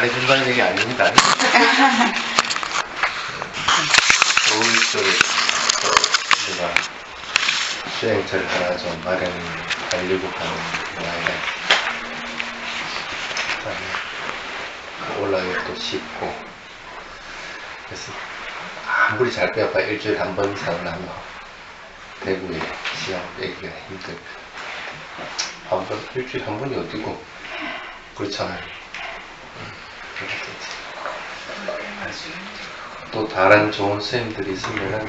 잘해준다는 얘기 아닙니다. 5월 쪽에 제가 수행처를 하나 좀 마련하려고 하는 거예요. 올라가기 또 쉽고, 그래서 아무리 잘 배워봐야 일주일에 한 번 이상은 하면 대구에 시험 빼기가 힘들고, 일주일에 한 번이 어디고 그렇잖아요. 또 다른 좋은 선생님들이 있으면은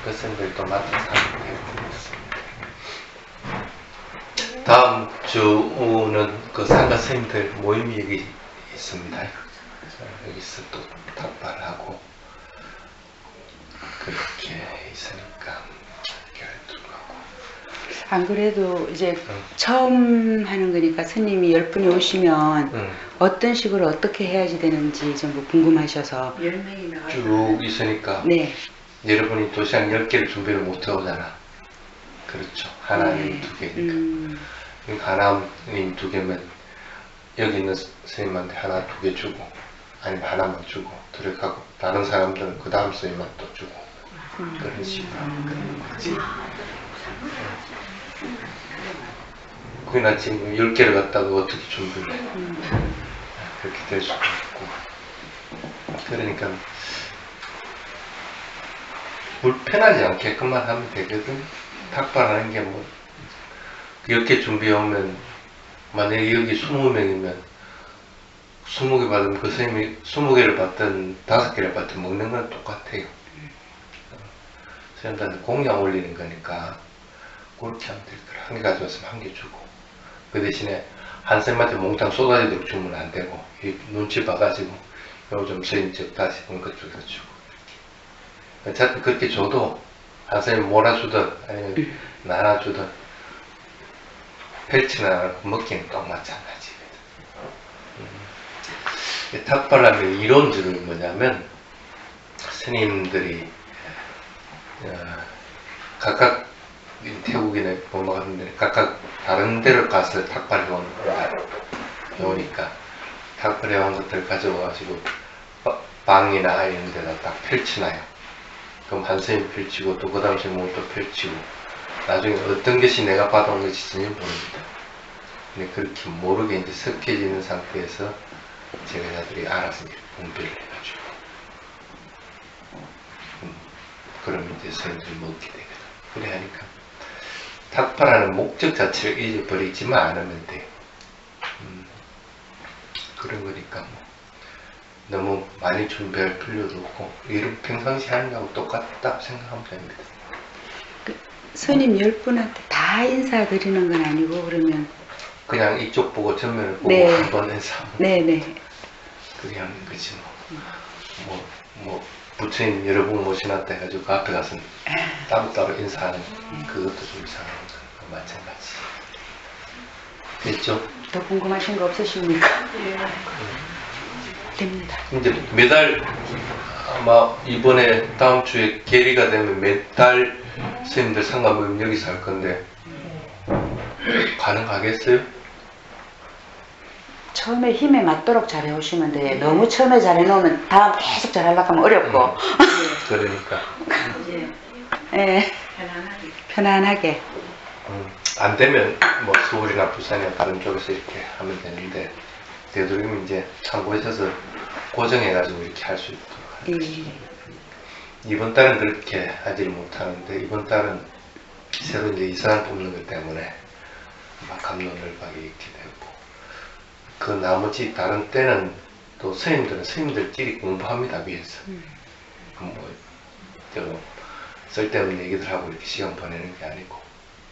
그 선생님들이 또 맡아서 하면 되고. 다음 주는 그 상가 선생님들 모임이 여기 있습니다. 여기서 또 탁발하고 그렇게 있으니까 결투하고. 안 그래도 이제 처음 하는 거니까 스님이 10분이 오시면 어떤 식으로 어떻게 해야지 되는지 전부 궁금하셔서 10명이나 쭉 있으니까 네. 여러분이 도시락 10개를 준비를 못 해오잖아. 그렇죠. 하나님 네. 2개니까. 그러니까 하나님 2개면 여기 있는 선생님한테 하나 2개 주고, 아니면 하나만 주고 들어가고, 다른 사람들은 그 다음 선생님만 또 주고, 그런 식으로 하는 거지. 그나 지금 10개를 갖다가 어떻게 준비를 해. 그렇게 될 수도 있고. 그러니까 불편하지 않게끔만 하면 되거든. 탁발하는 게 뭐 10개 준비해오면, 만약에 여기 20명이면 20개 받으면 그 선생님이 20개를 받든 5개를 받든 먹는 건 똑같아요. 선생님들한테 공양 올리는 거니까 그렇게 하면 될 거라. 1개 가져왔으면 1개 주고, 그 대신에 한 선생님한테 몽땅 쏟아지도록 주면 안 되고, 눈치 봐가지고 요거 좀 선생님 적다 싶으면 그쪽에서 주고, 어차피 그렇게 줘도 한 선생님 몰아주든 아니면 나눠주든 펼치나 먹기는 또 마찬가지. 탁발하면 이론들은 뭐냐면, 스님들이 각각 태국이나 뭐뭐 하는데 각각 다른 데로 가서 탁발해 오니까 탁발해 온 것들 가져와가지고 방이나 이런 데다 딱 펼치나요. 그럼 한 선생님 펼치고 또 그 다음 선생님 또 펼치고, 나중에 어떤 것이 내가 받아온 것이 전혀 모릅니다. 근데 그렇게 모르게 이제 섞여지는 상태에서 제자들이 알아서 이제 분배를 해가지고, 그럼 이제 선생님들이 먹게 되거든. 그래 하니까 탁발하는 목적 자체를 잊어버리지만 않으면 돼. 그런 거니까 뭐 너무 많이 준비할 필요도 없고, 이런 평상시 하는 거하고 똑같다 생각하면 됩니다. 스님 10분한테 다 인사드리는 건 아니고, 그러면 그냥 이쪽 보고 전면을 보고 네. 한번 인사하면 네네. 그게 하는 거지 뭐 부처님 여러분 모시놨다 해가지고 그 앞에 가서 따로따로 인사하는 그것도 좀 이상한 거 마찬가지. 됐죠? 더 궁금하신 거 없으십니까? 됩니다. 이제 매달 아마 이번에 다음 주에 계리가 되면 매달 선생님들 상가 모임 여기서 할 건데 가능하겠어요? 처음에 힘에 맞도록 잘 해오시면 돼. 너무 처음에 잘 해놓으면 다음 계속 잘 하려고 하면 어렵고. 그러니까 예. 편안하게. 편안하게. 안 되면 뭐 서울이나 부산이나 다른 쪽에서 이렇게 하면 되는데, 되도록이면 이제 참고하셔서 고정해가지고 이렇게 할 수 있도록 하는 거지. 이번 달은 그렇게 하지 못하는데, 이번 달은 새로 이제 이사람 뽑는 것 때문에 막 감론을박이 있게 되고, 그 나머지 다른 때는 또 스님들끼리 공부합니다. 위에서 뭐 쓸데없는 얘기들 하고 이렇게 시간 보내는 게 아니고,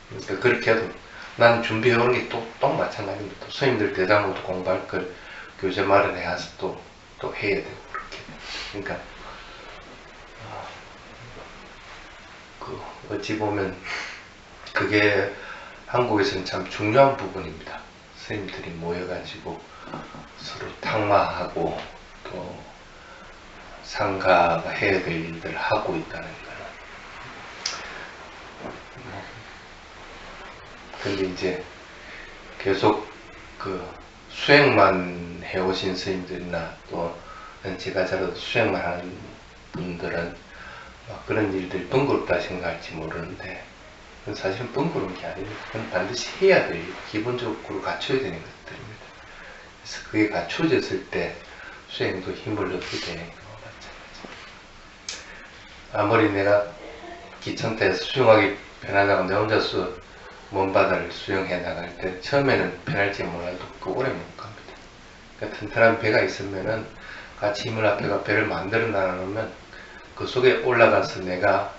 그러니까 그렇게 해도 난 준비해오는 게 또 마찬가지입니다. 또 스님들 대담으로 공부할 걸 교재 마련해서 또 해야 되고, 그렇게. 그러니까 그 어찌 보면 그게 한국에서는 참 중요한 부분입니다. 스님들이 모여가지고 서로 탕마하고 또 상가가 해야 될 일들을 하고 있다는 거는. 근데 이제 계속 그 수행만 해오신 스님들이나 또 제가 잘 수행만 하는 분들은 그런 일들이 번거롭다 생각할지 모르는데 그건 사실은 번거로운 게 아니에요. 그건 반드시 해야 될 기본적으로 갖춰야 되는 것들입니다. 그래서 그게 갖춰졌을 때 수행도 힘을 얻게 되는 거와 마찬가지. 아무리 내가 기천태에서 수용하기 편하다고 내 혼자서 먼 바다를 수영해 나갈 때 처음에는 편할지 몰라도 그 오래 못 갑니다. 그러니까 튼튼한 배가 있으면은 같이 힘을 합해가 배를 만들어 나가면 그 속에 올라가서 내가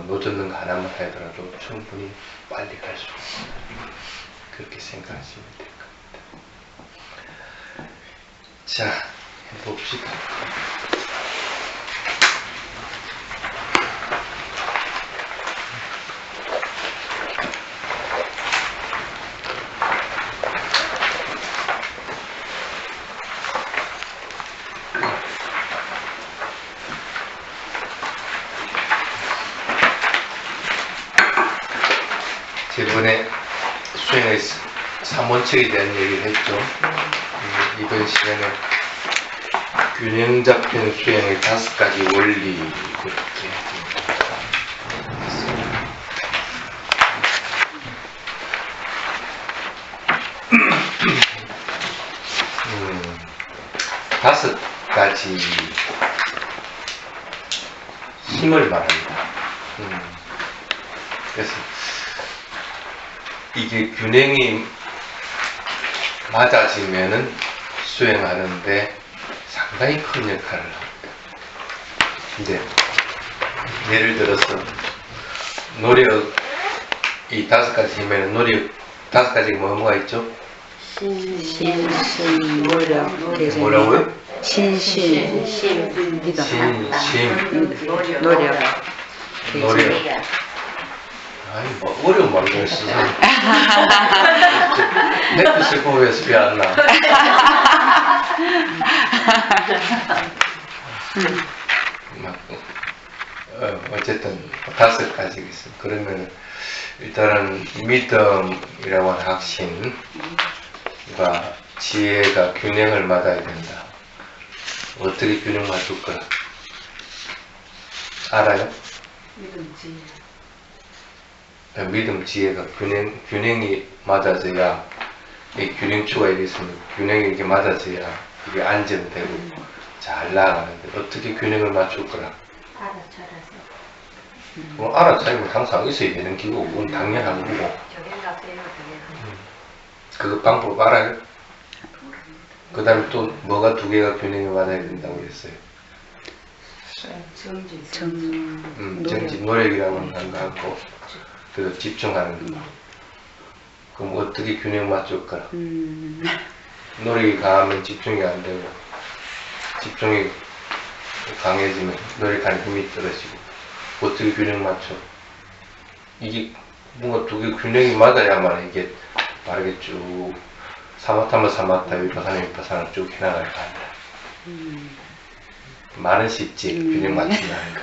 노젓는 거 하나만 하더라도 충분히 빨리 갈 수 있습니다. 그렇게 생각하시면 될 겁니다. 자, 해봅시다. 이번에 수행의 3원칙에 대한 얘기를 했죠. 이번 시간에 균형 잡힌 수행의 5가지 원리 이렇게 다섯 가지 힘을 말합니다. 그래서 이게 균형이 맞아지면은 수행하는데 상당히 큰 역할을 합니다. 근데 예를 들어서 노력 이 5가지 힘에는 노력 5가지가 뭐가 있죠? 신심, 노력, 뭐라고요? 신심, 믿음, 노력. 아니 뭐 어려운 말을 쓰세요. 내가 슬퍼 왜 습이 안 나? 어쨌든 5가지가 있습니다. 그러면 일단은 믿음이라고 하는 확신과 지혜가 균형을 맞아야 된다. 어떻게 균형 맞출 거라? 알아요? 믿음, 지혜가 균형이 맞아져야 이 균형추가 이렇게 있으면 균형이 이렇게 맞아져야 이게 안정되고 잘 나가는데 어떻게 균형을 맞출 거라? 알아차리면 항상 있어야 되는 기구고 그건 당연한 거고 그 방법 알아요? 그 다음에 또 뭐가 2개가 균형이 맞아야 된다고 그랬어요? 정지, 노력이라고 하는 거 같고 그래서 집중하는 거. 그럼 어떻게 균형 맞출 거라? 노력이 강하면 집중이 안 되고 집중이 강해지면 노력하는 힘이 떨어지고 어떻게 균형 맞춰? 이게 뭔가 2개 균형이 맞아야만 이게 바르게 쭉 사마타면 사마타, 위파사나 위파사나 쭉 해나갈 거 아니야. 말은 쉽지 균형 맞춘다는 거.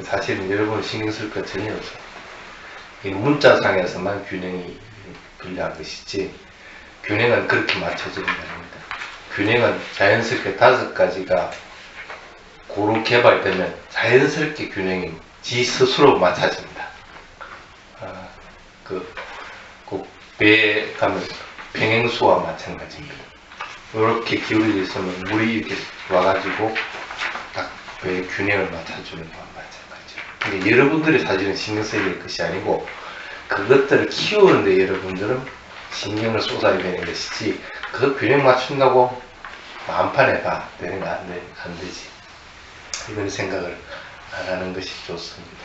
사실은 여러분 신경 쓸 거 전혀 없어. 이 문자상에서만 균형이 불리한 것이지 균형은 그렇게 맞춰지는 게 아닙니다. 균형은 자연스럽게 5가지가 고루 개발되면 자연스럽게 균형이 지 스스로 맞춰집니다. 그 배에 가면 평행수와 마찬가지입니다. 이렇게 기울어져 있으면 물이 이렇게 와가지고 딱 배의 균형을 맞춰주는 거와 마찬가지죠. 근데 여러분들이 사실은 신경 써야 될 것이 아니고 그것들을 키우는데 여러분들은 신경을 쏟아야 되는 것이지 그 균형 맞춘다고 만판에 봐 되는 거 안 되지. 이런 생각을 안 하는 것이 좋습니다.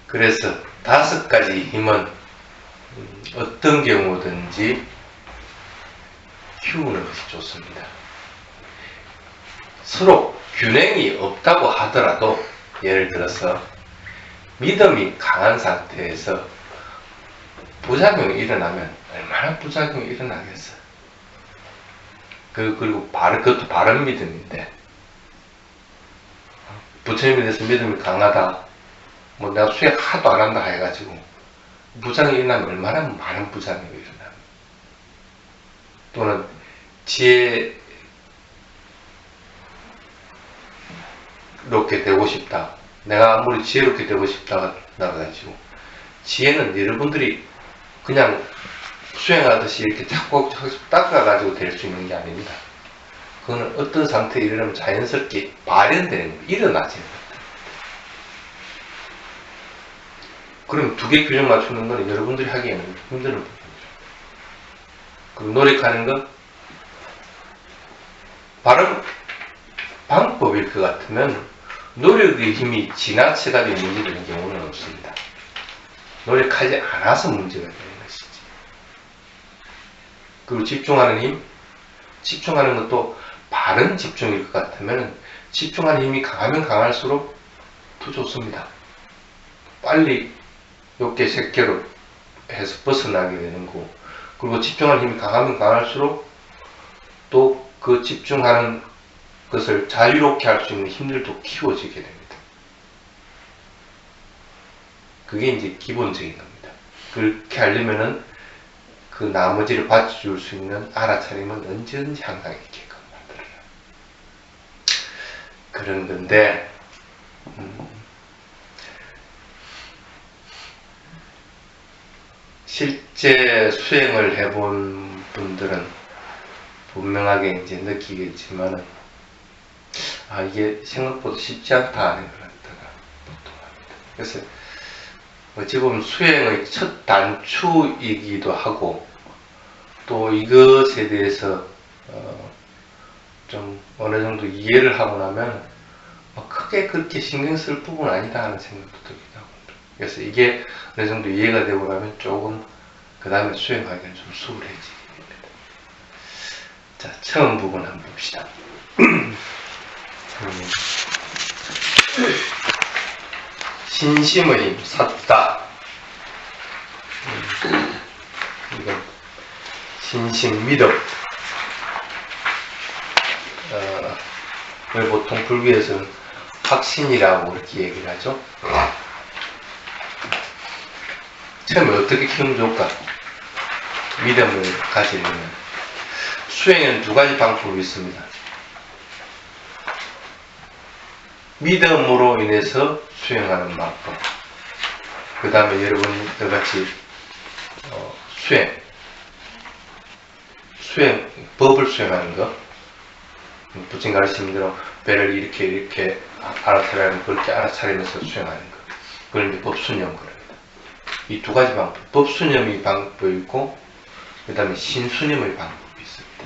그래서 5가지 힘은 어떤 경우든지 키우는 것이 좋습니다. 서로 균형이 없다고 하더라도 예를 들어서 믿음이 강한 상태에서 부작용이 일어나면 얼마나 부작용이 일어나겠어. 그리고 그것도 바른 믿음인데 부처님에 대해서 믿음이 강하다 뭐 내가 수행 하도 안 한다 해가지고 부작용이 일어나면 얼마나 많은 부작용이 일어납니다. 또는 지혜롭게 되고 싶다. 내가 아무리 지혜롭게 되고 싶다가 나가가지고, 지혜는 여러분들이 그냥 수행하듯이 이렇게 자꾸 닦아가지고 될 수 있는 게 아닙니다. 그거는 어떤 상태에 이르면 자연스럽게 발현되는 거예요. 일어나지는 거예요. 그럼 두 개 균형 맞추는 건 여러분들이 하기에는 힘든 부분이죠. 그리고 노력하는 건 바른 방법일 것 같으면 노력의 힘이 지나쳐가지고 문제되는 경우는 없습니다. 노력하지 않아서 문제가 되는 것이지. 그리고 집중하는 힘, 집중하는 것도 바른 집중일 것 같으면 집중하는 힘이 강하면 강할수록 더 좋습니다. 빨리 욕계 색계로 해서 벗어나게 되는 거고, 그리고 집중하는 힘이 강하면 강할수록 또 그 집중하는 것을 자유롭게 할 수 있는 힘들도 키워지게 됩니다. 그게 이제 기본적인 겁니다. 그렇게 하려면은 그 나머지를 받쳐줄 수 있는 알아차림은 언제든지 항상 있게끔 만들어요. 그런 건데, 실제 수행을 해본 분들은 분명하게 이제 느끼겠지만은, 아, 이게 생각보다 쉽지 않다 하는 걸 갖다가 보통 합니다. 그래서 어찌 보면 수행의 첫 단추이기도 하고, 또 이것에 대해서 좀 어느 정도 이해를 하고 나면 크게 그렇게 신경 쓸 부분은 아니다 하는 생각도 들기도 하고, 그래서 이게 어느 정도 이해가 되고 나면 조금 그 다음에 수행하기는 좀 수월해지게 됩니다. 자, 처음 부분 한번 봅시다. 신심의 힘, 삿다. 이건 신심, 믿음. 보통 불교에서는 확신이라고 이렇게 얘기를 하죠. 처음에 어떻게 키우면 좋을까? 믿음을 가지려면 수행에는 두 가지 방법이 있습니다. 믿음으로 인해서 수행하는 방법, 그 다음에 여러분들 같이 법을 수행하는 것, 부처님 가르치는 대로 배를 이렇게 알아차리면 그렇게 알아차리면서 수행하는 것, 그걸 이제 법수념 그럽니다. 이 두 가지 방법, 법수념의 방법이 있고 그 다음에 신수념의 방법이 있습니다.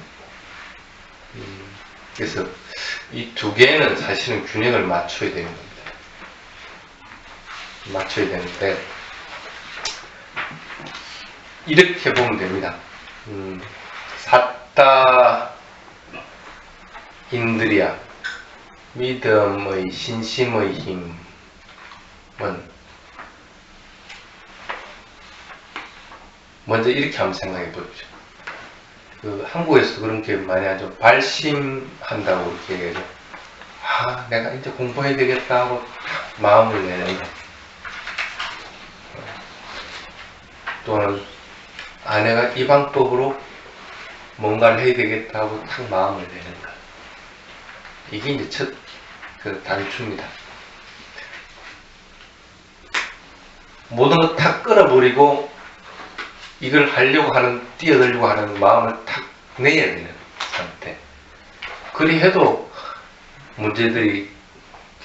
그래서 이 두 개는 사실은 균형을 맞춰야 되는 겁니다. 맞춰야 되는데 이렇게 보면 됩니다. 삿다 인드리아, 믿음의 신심의 힘은 먼저 이렇게 한번 생각해 보십시오. 한국에서 그런 게 많이 하죠. 발심한다고 이렇게 얘기하죠. 아, 내가 이제 공부해야 되겠다 하고 마음을 내는 거. 또는 내가 이 방법으로 뭔가를 해야 되겠다 하고 딱 마음을 내는 거. 이게 이제 첫 단추입니다. 모든 걸 탁 끌어버리고 이걸 하려고 하는, 뛰어들려고 하는 마음을 탁 내야 되는 상태. 그리 해도 문제들이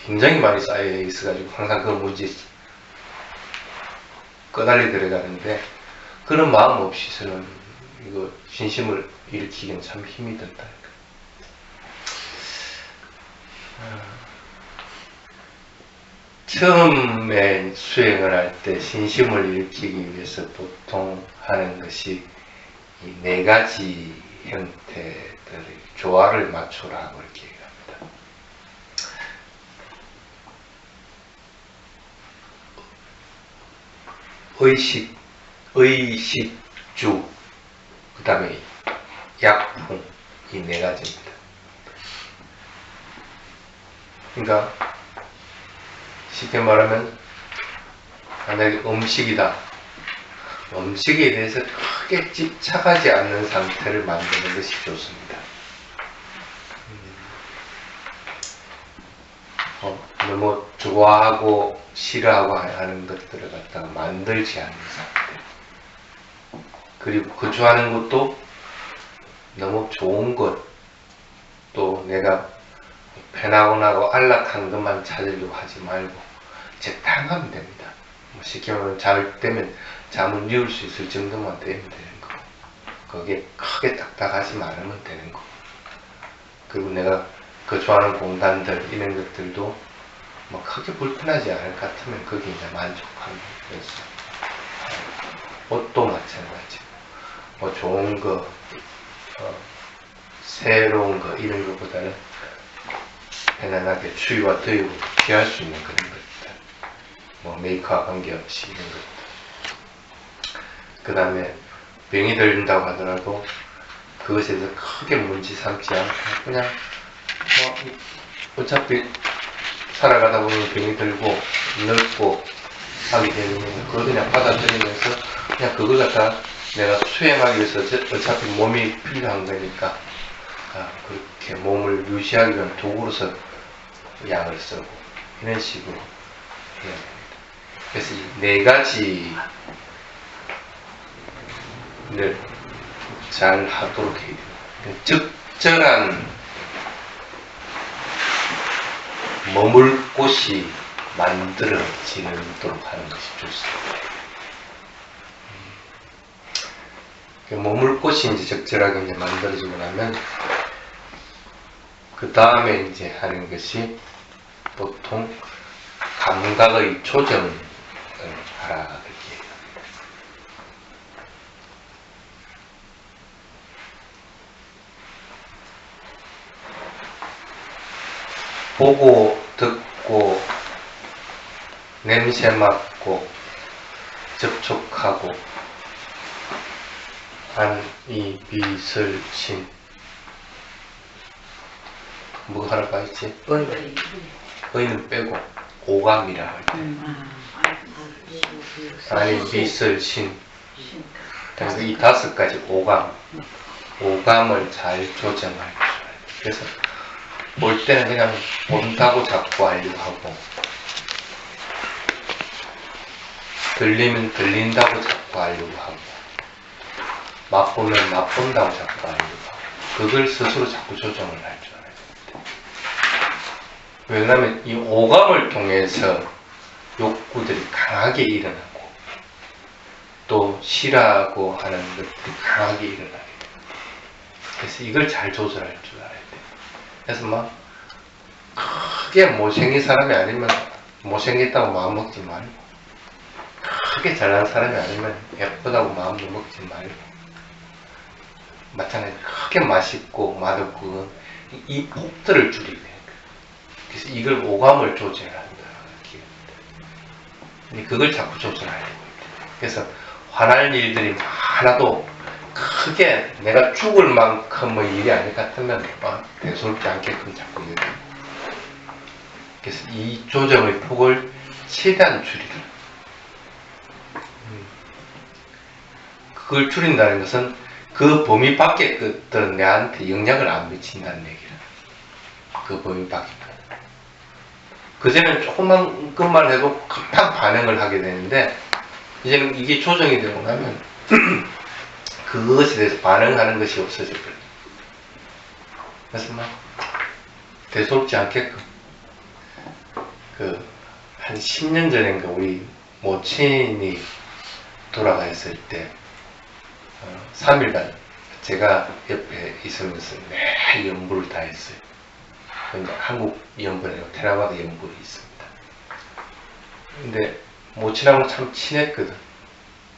굉장히 많이 쌓여 있어가지고 항상 그 문제 꺼달려 들어가는데, 그런 마음 없이서는 이거 진심을 일으키기는 참 힘이 든다. 처음에 수행을 할 때 신심을 일으키기 위해서 보통 하는 것이 이 네 가지 형태들의 조화를 맞추라고 이렇게 얘기합니다. 의식주, 그 다음에 약풍, 이 네 가지입니다. 그러니까 쉽게 말하면 만약에 음식이다. 음식에 대해서 크게 집착하지 않는 상태를 만드는 것이 좋습니다. 너무 좋아하고 싫어하고 하는 것들을 갖다가 만들지 않는 상태. 그리고 그 좋아하는 것도 너무 좋은 것, 또 내가 편하고 안락한 것만 찾으려고 하지 말고 적당하면 됩니다. 쉽게 말하면 잘 때면 잠을 이룰 수 있을 정도만 되면 되는 거. 거기에 크게 딱딱하지 않으면 되는 거. 그리고 내가 그 좋아하는 공간들 이런 것들도 뭐 크게 불편하지 않을 것 같으면 거기에 이제 만족하는 거였어. 옷도 마찬가지. 뭐 좋은 거, 새로운 거 이런 것보다는 편안하게 추위와 더위로 피할 수 있는 그런 것들. 뭐 메이크와 관계없이 이런 것들. 그 다음에 병이 들린다고 하더라도 그것에 대해서 크게 문제 삼지 않고 그냥 어차피 살아가다 보면 병이 들고 늙고 하게 되면 그걸 그냥 받아들이면서 그냥 그걸 갖다 내가 수행하기 위해서 어차피 몸이 필요한 거니까 그렇게 몸을 유지하기 위한 도구로서 약을 쓰고 이런 식으로 해야 됩니다. 그래서 이 네 가지를 잘 하도록 해야 됩니다. 적절한 머물 곳이 만들어지도록 하는 것이 좋습니다. 머물 곳이 이제 적절하게 이제 만들어지고 나면 그 다음에 이제 하는 것이 보통 감각의 조정을 하라 그렇게 해요. 보고 듣고 냄새 맡고 접촉하고 한, 이, 비, 슬, 신 뭐가 하나 빠졌지? 의는 빼고 오감이라 할 때 아니, 비, 슬, 신 이 5가지 오감을 잘 조정할 줄 알아요. 그래서 볼 때는 그냥 본다고 자꾸 하려고 하고 들리면 들린다고 자꾸 하려고 하고 맛보면 맛본다고 자꾸 하려고 하고 그걸 스스로 자꾸 조정을 할 줄 알아야 됩니다. 왜냐하면 이 오감을 통해서 욕구들이 강하게 일어나고 또 싫어하고 하는 것들이 강하게 일어나게 됩니다. 그래서 이걸 잘 조절할 줄 알아야 돼요. 그래서 막 크게 못생긴 사람이 아니면 못생겼다고 마음 먹지 말고 크게 잘난 사람이 아니면 예쁘다고 마음도 먹지 말고 마찬가지로 크게 맛있고 맛없고 이 폭들을 줄이게 돼요. 그래서 이걸 오감을 조절한다. 그걸 자꾸 조절하려고 해요. 그래서 화날 일들이 하나도 크게 내가 죽을 만큼 뭐 일이 아닐 것 같으면 대수롭지 않게끔 자꾸 이래요. 그래서 이 조정의 폭을 최대한 줄이라. 그걸 줄인다는 것은 그 범위 밖의 것들은 내한테 영향을 안 미친다는 얘기라. 그 범위 밖의 것. 그전에는 조금만 것만 해도 급한 반응을 하게 되는데 이제는 이게 조정이 되고 나면 그것에 대해서 반응하는 것이 없어져 버려요. 그래서 막 대수롭지 않게끔 한 10년 전인가 우리 모친이 돌아가 있을 때 3일간 제가 옆에 있으면서 매일 연부를 다 했어요. 근데 한국 연부라고 테라바다 연부가 있습니다. 근데 모친하고 참 친했거든.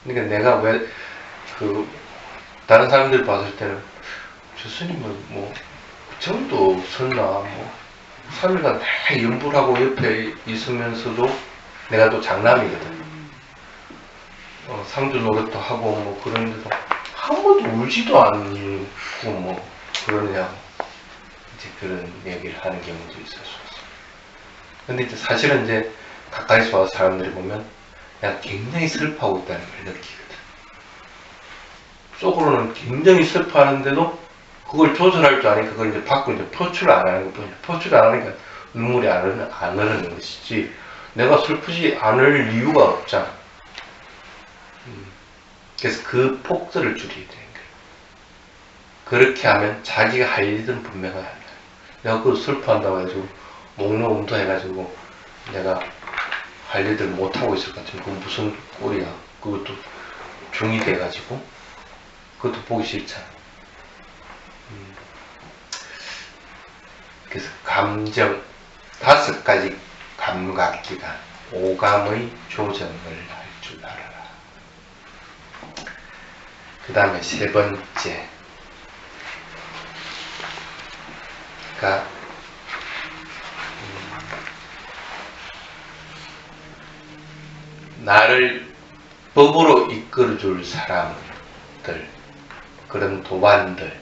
그러니까 내가 왜 다른 사람들 봤을 때는 저 스님은 뭐 그 정도 설나 뭐 3일간 다 연부를 하고 옆에 있으면서도 내가 또 장남이거든. 상주 노릇도 하고 뭐 그런데도 한 번도 울지도 않고 뭐 그러냐고 이제 그런 얘기를 하는 경우도 있었어요. 근데 이제 사실은 이제 가까이서 와서 사람들이 보면 내가 굉장히 슬퍼하고 있다는 걸 느끼거든. 속으로는 굉장히 슬퍼하는데도 그걸 조절할 줄 아니까 그걸 이제 밖으로 이제 표출을 안 하는 거죠. 표출을 안 하니까 눈물이 안 흐르는 것이지, 내가 슬프지 않을 이유가 없잖아. 그래서 그 폭들을 줄여야 되는 거예요. 그렇게 하면 자기가 할 일들은 분명하게 한다. 내가 그걸 슬퍼한다고 해가지고 목놓음도 해가지고 내가 할 일들 못하고 있을 것 같으면 그건 무슨 꼴이야. 그것도 중이 돼가지고 그것도 보기 싫잖아. 그래서 감정 5가지 감각기관, 오감의 조정을 할 줄 알아라. 그 다음에 3번째가 나를 법으로 이끌어줄 사람들, 그런 도반들,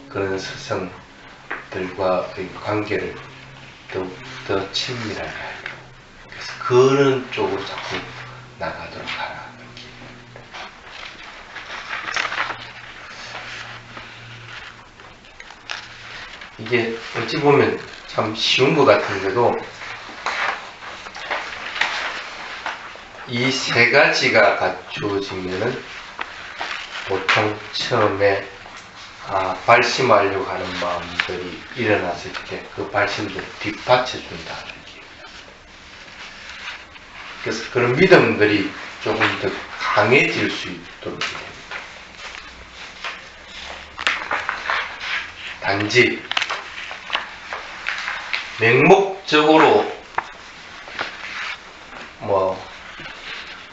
그런 스승들과의 관계를 더 친밀하게 하고, 그래서 그런 쪽으로 자꾸 나가도록 하라. 이게 어찌 보면 참 쉬운 것 같은데도 이 3가지가 갖추어지면은 보통 처음에 발심하려고 하는 마음들이 일어났을 때 그 발심들을 뒷받쳐준다는 얘기입니다. 그래서 그런 믿음들이 조금 더 강해질 수 있도록 됩니다. 단지 맹목적으로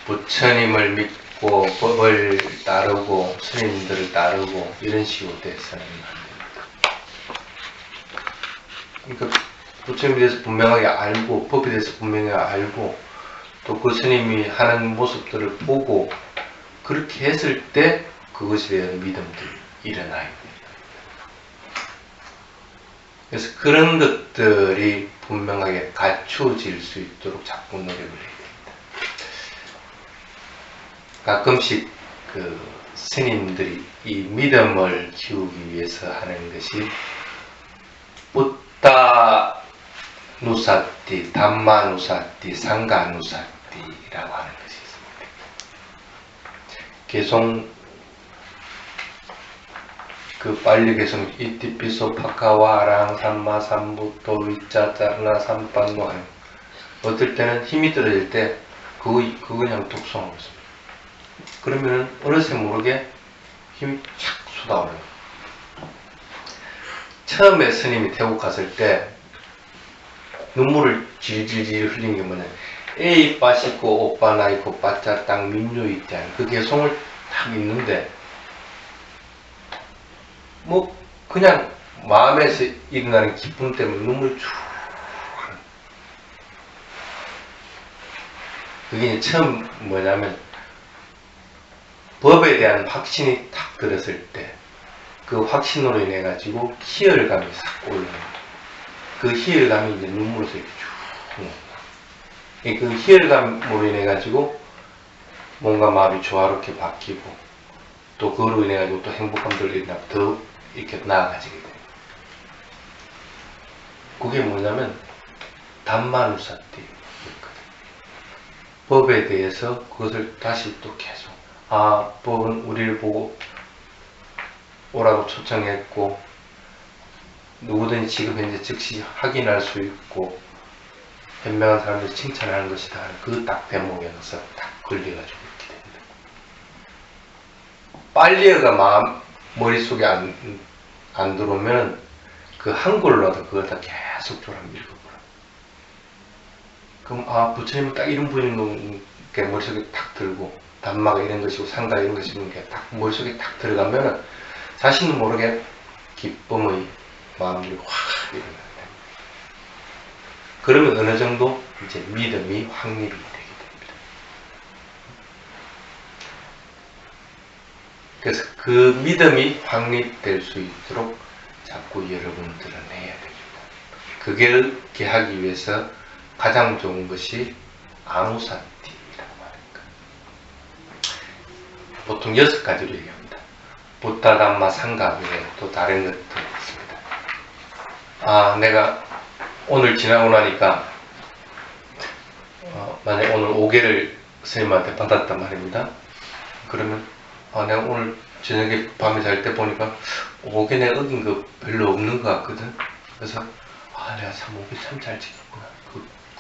부처님을 믿고 법을 따르고 스님들을 따르고 이런 식으로 돼서는 안 됩니다. 그러니까 부처님에 대해서 분명하게 알고 법에 대해서 분명하게 알고 또 그 스님이 하는 모습들을 보고 그렇게 했을 때 그것에 대한 믿음들이 일어나요. 그래서 그런 것들이 분명하게 갖추어질 수 있도록 자꾸 노력을 해야 됩니다. 가끔씩 그 스님들이 이 믿음을 키우기 위해서 하는 것이 붓다 누사띠, 담마 누사띠, 상가 누사띠라고 하는 것이 있습니다. 계속 그 빨리 계속 이티피소 파카와랑 삼마 삼부토 위짜짜나 삼반노 하는, 어떨 때는 힘이 떨어질 때 그거 그냥 독성하고 있습니다. 그러면은 어느새 모르게 힘이 착 쏟아오르는 거예요. 처음에 스님이 태국 갔을 때 눈물을 질질질 흘린 게 뭐냐, 에이 빠시고 오빠 나이고 빠짜 땅 민요 있지, 그 개성을 딱 있는데 그냥 마음에서 일어나는 기쁨 때문에 눈물이 쭉 하는. 그게 처음 뭐냐면 법에 대한 확신이 탁 들었을 때 그 확신으로 인해 가지고 희열감이 싹 올라오는. 그 희열감이 이제 눈물에서 쭉. 그 희열감으로 인해 가지고 뭔가 마음이 조화롭게 바뀌고 또 그로 인해 가지고 또 행복감들이 더 이렇게 나아가지게 돼요. 그게 뭐냐면 담마누사띠. 법에 대해서 그것을 다시 또 계속 법은 우리를 보고 오라고 초청했고 누구든지 지금 현재 즉시 확인할 수 있고 현명한 사람들이 칭찬하는 것이다. 그 딱 대목에서 딱 걸려가지고 있게 됩니다. 빨리가 머릿속에 안 들어오면 그 한글로도 그걸 다 계속 좀 읽어보라. 그럼 부처님은 딱 이런 분인 게 머릿속에 탁 들고 담마가 이런 것이고 상가 이런 것이고 게 딱 머릿속에 탁 들어가면은 자신도 모르게 기쁨의 마음이 확 일어나게 됩니다. 그러면 어느 정도 이제 믿음이 확립이 되게 됩니다. 그래서 그 믿음이 확립될 수 있도록 자꾸 여러분들은 해야 됩니다. 그렇게 하기 위해서 가장 좋은 것이 아누사티라고 하는 것. 보통 6가지로 얘기합니다. 부타담마 상가 외에 또 다른 것도 있습니다. 내가 오늘 지나고 나니까 만약에 오늘 5개를 선생님한테 받았단 말입니다. 그러면 내가 오늘 저녁에 밤에 잘 때 보니까 5개 내가 어긴 거 별로 없는 것 같거든. 그래서 내가 참 5개 참 잘 지켰구나.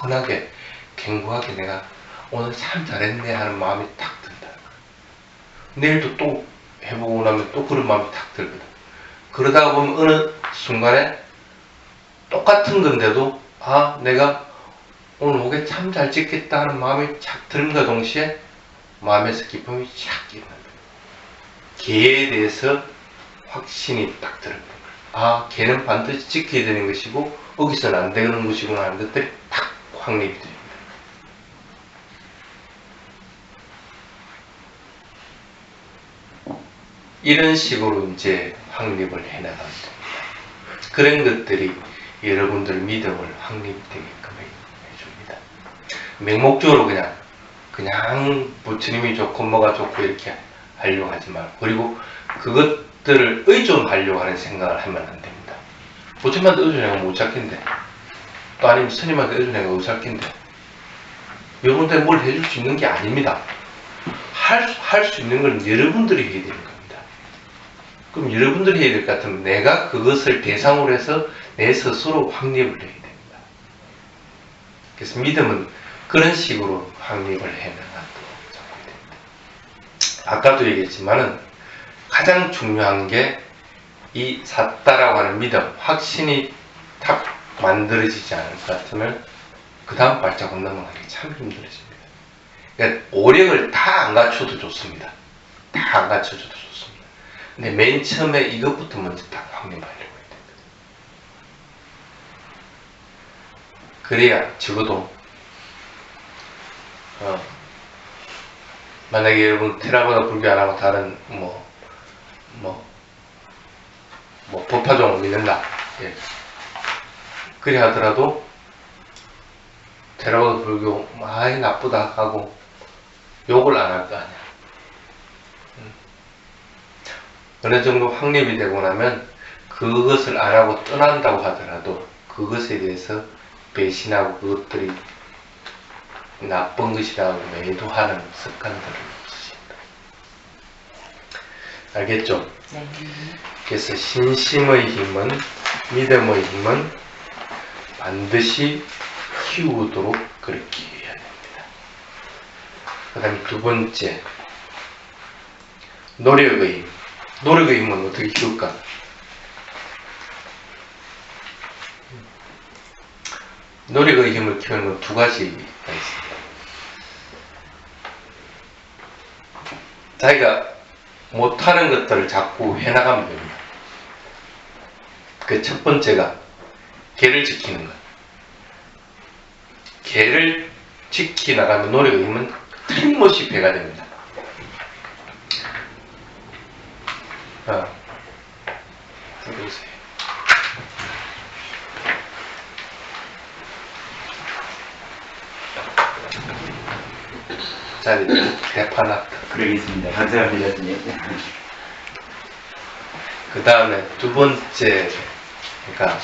근하게 견고하게 내가 오늘 참 잘했네 하는 마음이 탁 든다. 내일도 또 해보고 나면 또 그런 마음이 탁 들거든. 그러다가 보면 어느 순간에 똑같은 건데도 내가 오늘 5개 참 잘 찍겠다 하는 마음이 착 드는과 동시에 마음에서 기쁨이 착 일어난다. 개에 대해서 확신이 딱 들어요. 개는 반드시 지켜야 되는 것이고 거기서는 안 되는 것이구나 하는 것들이 탁 확립이 됩니다. 이런 식으로 이제 확립을 해나가면 됩니다. 그런 것들이 여러분들 믿음을 확립되게끔 해줍니다. 맹목적으로 그냥 부처님이 좋고 뭐가 좋고 이렇게 하려고 하지 말고, 그리고 그것들을 의존하려고 하는 생각을 하면 안 됩니다. 부처님한테 의존해가 못 찾긴데, 또 아니면 스님한테 의존해가 못 찾긴데, 여러분한테 뭘 해줄 수 있는 게 아닙니다. 할 수 있는 건 여러분들이 해야 되는 겁니다. 그럼 여러분들이 해야 될 것 같으면 내가 그것을 대상으로 해서 내 스스로 확립을 해야 됩니다. 그래서 믿음은 그런 식으로 확립을 해나가도록 잡아야 됩니다. 아까도 얘기했지만은 가장 중요한 게 이 삿다라고 하는 믿음, 확신이 탁 만들어지지 않을 것 같으면 그 다음 발자국 넘어가기 참 힘들어집니다. 그러니까 오력을 다 안 갖춰도 좋습니다. 다 안 갖춰줘도 좋습니다. 근데 맨 처음에 이것부터 먼저 딱 확립하려고 해야 됩니다. 그래야 적어도 만약에 여러분 테라바다 불교 안 하고 다른 법화종을 믿는다. 예. 그래 하더라도 테라바다 불교 많이 나쁘다 하고 욕을 안 할 거 아니야. 어느 정도 확립이 되고 나면 그것을 안 하고 떠난다고 하더라도 그것에 대해서 배신하고 그것들이 나쁜 것이라고 매도하는 습관들을 없으신다. 알겠죠? 네. 그래서 신심의 힘은, 믿음의 힘은 반드시 키우도록 그렇게 해야 됩니다. 그 다음에 두 번째, 노력의 힘. 노력의 힘은 어떻게 키울까? 노력의 힘을 키우는 건 두 가지가 있습니다. 자기가 못하는 것들을 자꾸 해나가면 됩니다. 그 첫 번째가 계를 지키는 것. 계를 지키나가면 노력의 힘은 틀림없이 배가 됩니다. 들어오세요. 자리 대파놨다. 그러겠습니다. 감사합니다, 선생님. 그 다음에 두 번째, 그러니까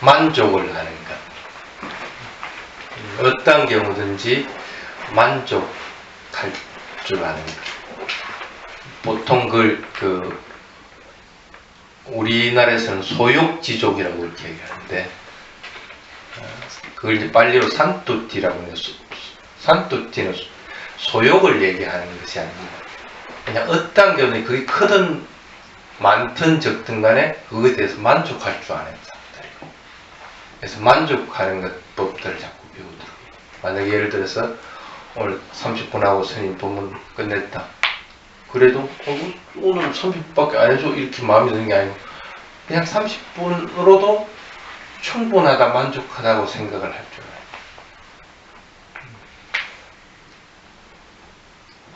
만족을 하는 것. 어떤 경우든지 만족할 줄 아는 것. 보통 우리나라에서는 소욕지족이라고 이렇게 얘기하는데, 그걸 이제 빨리로 산뚜띠라고 해요. 산뚜띠는 소욕을 얘기하는 것이 아닙니다. 그냥 어떤 경우는 그게 크든 많든 적든 간에 그것에 대해서 만족할 줄 아는 사람들이고, 그래서 만족하는 것법들을 자꾸 배우더라고요. 만약에 예를 들어서 오늘 30분 하고 스님 법문 끝냈다. 그래도 오늘 30분밖에 안 해줘 이렇게 마음이 드는 게 아니고 그냥 30분으로도 충분하다, 만족하다고 생각을 할 줄 알아요.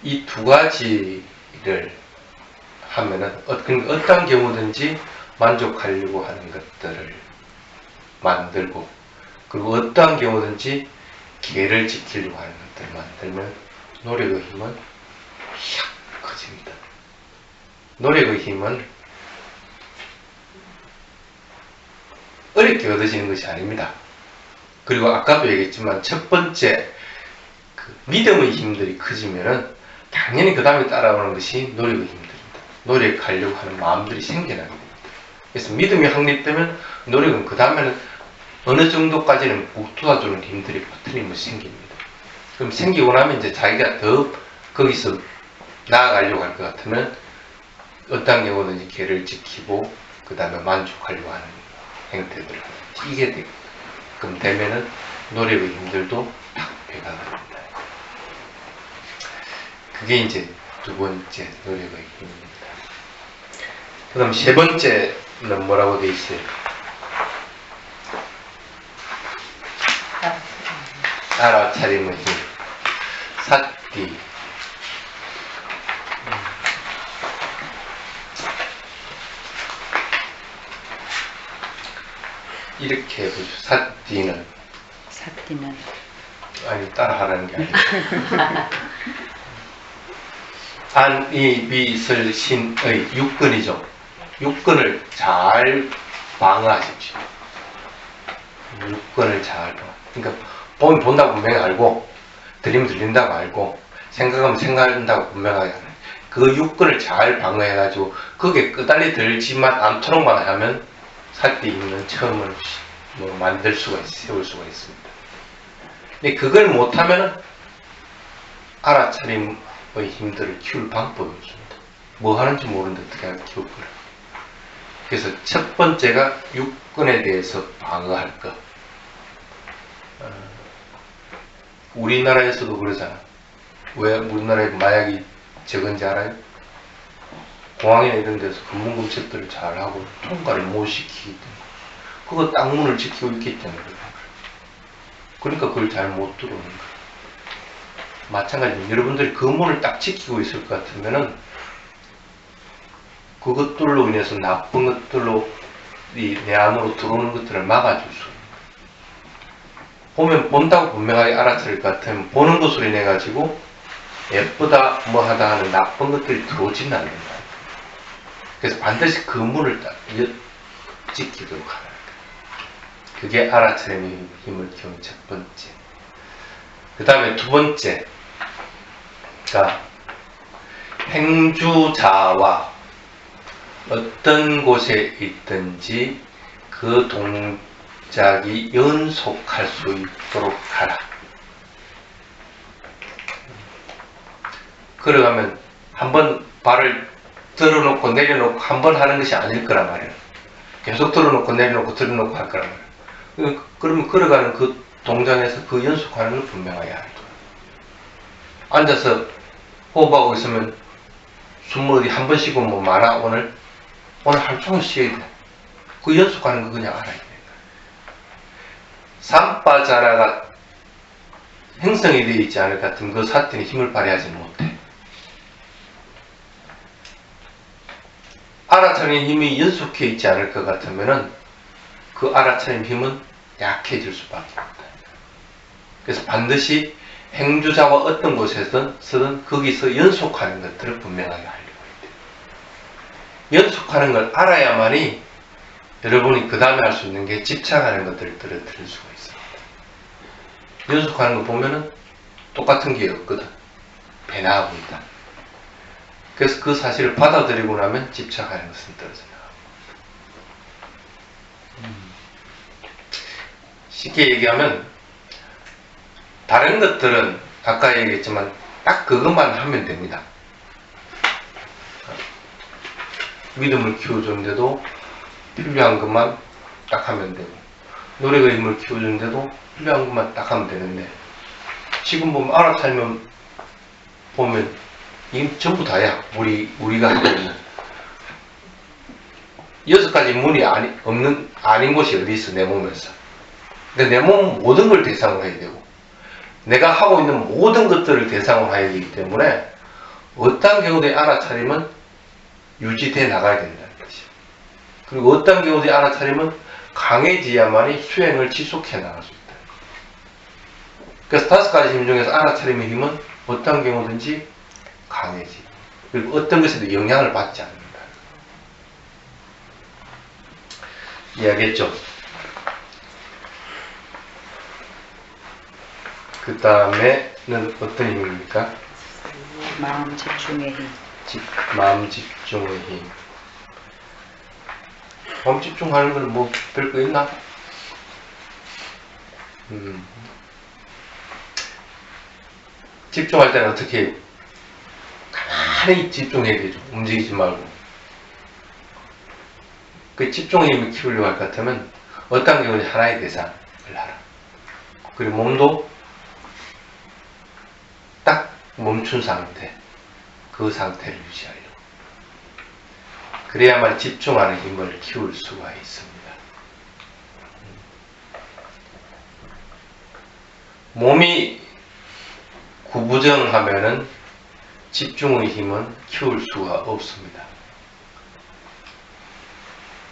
이 두 가지를 하면은 어떤 경우든지 만족하려고 하는 것들을 만들고, 그리고 어떠한 경우든지 계를 지키려고 하는 것들을 만들면 노력의 힘은 확 커집니다. 노력의 힘은 어렵게 얻어지는 것이 아닙니다. 그리고 아까도 얘기했지만 첫 번째 그 믿음의 힘들이 커지면은 당연히 그 다음에 따라오는 것이 노력의 힘들입니다. 노력하려고 하는 마음들이 생겨나게 됩니다. 그래서 믿음이 확립되면 노력은 그 다음에는 어느 정도까지는 도와주는 힘들이 틀림없이 생깁니다. 그럼 생기고 나면 이제 자기가 더 거기서 나아가려고 할 것 같으면 어떤 경우든지 계를 지키고 그 다음에 만족하려고 하는 행태들을 이게 되게끔 되면은 노력의 힘들도 딱 배가 됩니다. 그게 이제 두 번째 노력의 힘입니다. 그 다음 세 번째는 뭐라고 되어 있어요? 알아차림의 힘. 사띠. 이렇게 해보죠. 사띠는 아니 따라하라는 게 아니고 안, 이, 비, 설, 신의 육근이죠. 육근을 잘 방어하십시오. 육근을 잘 방어. 그러니까 보면 본다고 분명히 알고 들리면 들린다고 알고 생각하면 생각한다고 분명하게 하는 그 육근을 잘 방어해가지고 거기에 끄달리 들지만 않도록만 하면 사띠 있는 처음을 뭐 만들 수가 세울 수가 있습니다. 근데 그걸 못하면은 알아차림의 힘들을 키울 방법이 없습니다. 뭐 하는지 모르는데 어떻게 키울 거라. 그래서 첫 번째가 육근에 대해서 방어할 것. 우리나라에서도 그러잖아. 왜 우리나라에 마약이 적은지 알아요? 공항이나 이런 데서 검문검색들을 잘하고 통과를 못 시키기 때문에 그거 땅문을 지키고 있기 때문에 그러니까 그걸 잘 못 들어오는 거예요. 마찬가지로 여러분들이 그 문을 딱 지키고 있을 것 같으면은 그것들로 인해서 나쁜 것들로 내 안으로 들어오는 것들을 막아줄 수 있는 거예요. 보면 본다고 분명하게 알아차릴 것 같으면 보는 것으로 인해 가지고 예쁘다 뭐 하다 하는 나쁜 것들이 들어오지는 않는다. 그래서 반드시 그 문을 딱 지키도록 하는 거예요. 그게 알아차림의 힘을 키우는 첫 번째. 그 다음에 두 번째가 행주자와 어떤 곳에 있든지 그 동작이 연속할 수 있도록 하라. 그러면 한번 발을 들어놓고 내려놓고 한번 하는 것이 아닐 거란 말이에요. 계속 들어놓고 내려놓고 들어놓고 할 거란 말이에요. 그러면 걸어가는 그 동작에서 그 연속하는 걸 분명하게 알죠. 앉아서 호흡하고 있으면 숨을 어디 한 번 쉬고 뭐 많아 오늘 하루 종일 쉬어야 돼. 그 연속하는 거 그냥 알아야 돼. 삼바자라가 형성이 되어 있지 않을 것 같으면 그 사태는 힘을 발휘하지 못해. 알아차림 힘이 연속해 있지 않을 것 같으면은 그 알아차림 힘은 약해질 수밖에 없다. 그래서 반드시 행주자와 어떤 곳에서든 거기서 연속하는 것들을 분명하게 하려고 해야 돼요. 연속하는 걸 알아야만이 여러분이 그 다음에 할 수 있는 게 집착하는 것들을 떨어뜨릴 수가 있습니다. 연속하는 거 보면은 똑같은 게 없거든. 변화하고 있다. 그래서 그 사실을 받아들이고 나면 집착하는 것은 떨어져 나가고. 쉽게 얘기하면 다른 것들은 아까 얘기했지만 딱 그것만 하면 됩니다. 믿음을 키워주는데도 필요한 것만 딱 하면 되고 노력의 힘을 키워주는데도 필요한 것만 딱 하면 되는데 지금 보면 알아차리면 보면 이게 전부 다야. 우리가 하고 있는 6가지 문이 아닌 곳이 어디 있어 내 몸에서. 근데 내 몸은 모든 걸 대상으로 해야 되고 내가 하고 있는 모든 것들을 대상으로 해야 되기 때문에 어떤 경우에 알아차림은 유지돼 나가야 된다는 것이죠. 그리고 어떤 경우에 알아차림은 강해지야만이 수행을 지속해 나갈 수 있다. 그래서 5가지 힘 중에서 알아차림의 힘은 어떤 경우든지 강해지고, 그리고 어떤 것에도 영향을 받지 않는다. 이해하겠죠? 그 다음에는 어떤 힘입니까? 마음 집중의 힘. 마음 집중의 힘. 마음 집중하는 건 뭐 별거 있나? 집중할 때는 어떻게 해요? 가만히 집중해야 되죠. 움직이지 말고. 그 집중의 힘을 키우려고 할 것 같으면 어떤 경우는 하나의 대상을 하라. 그리고 몸도 딱 멈춘 상태, 그 상태를 유지하려고. 그래야만 집중하는 힘을 키울 수가 있습니다. 몸이 구부정하면은 집중의 힘은 키울 수가 없습니다.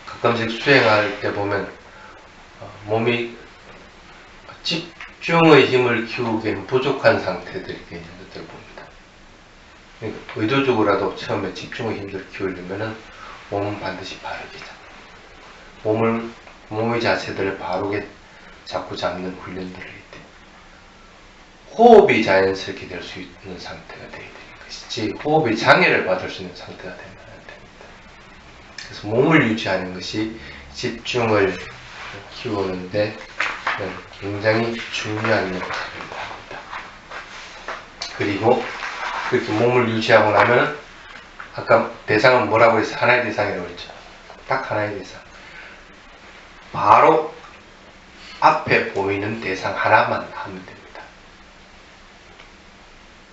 가끔씩 수행할 때 보면 몸이 집중의 힘을 키우기에는 부족한 상태들이 있는 것들을 봅니다. 그러니까 의도적으로라도 처음에 집중의 힘들을 키우려면은 몸은 반드시 바르게 잡고, 몸의 자세들을 바르게 자꾸 잡는 훈련들을 할 때, 호흡이 자연스럽게 될 수 있는 상태가 되어야 되는 것이지, 호흡이 장애를 받을 수 있는 상태가 되면 안 됩니다. 그래서 몸을 유지하는 것이 집중을 키우는데 굉장히 중요한 역할을 합니다. 그리고 그렇게 몸을 유지하고 나면, 아까 대상은 뭐라고 했어요? 하나의 대상이라고 했죠. 딱 하나의 대상. 바로 앞에 보이는 대상 하나만 하면 됩니다.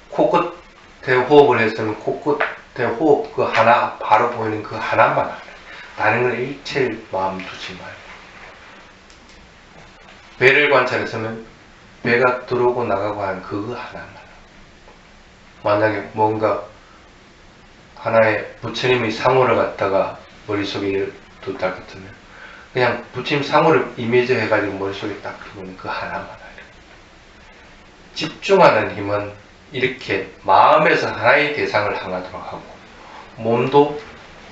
코끝에 호흡을 했으면 코끝에 호흡 그 하나, 바로 보이는 그 하나만 하면, 다른 건 일체를 마음 두지 말고. 배를 관찰했으면 배가 들어오고 나가고 하는 그 하나만. 만약에 뭔가 하나의 부처님의 상호를 갖다가 머릿속에 뒀다 같으면 그냥 부처님 상호를 이미지 해가지고 머릿속에 딱 두고는 그 하나만 하려. 집중하는 힘은 이렇게 마음에서 하나의 대상을 향하도록 하고 몸도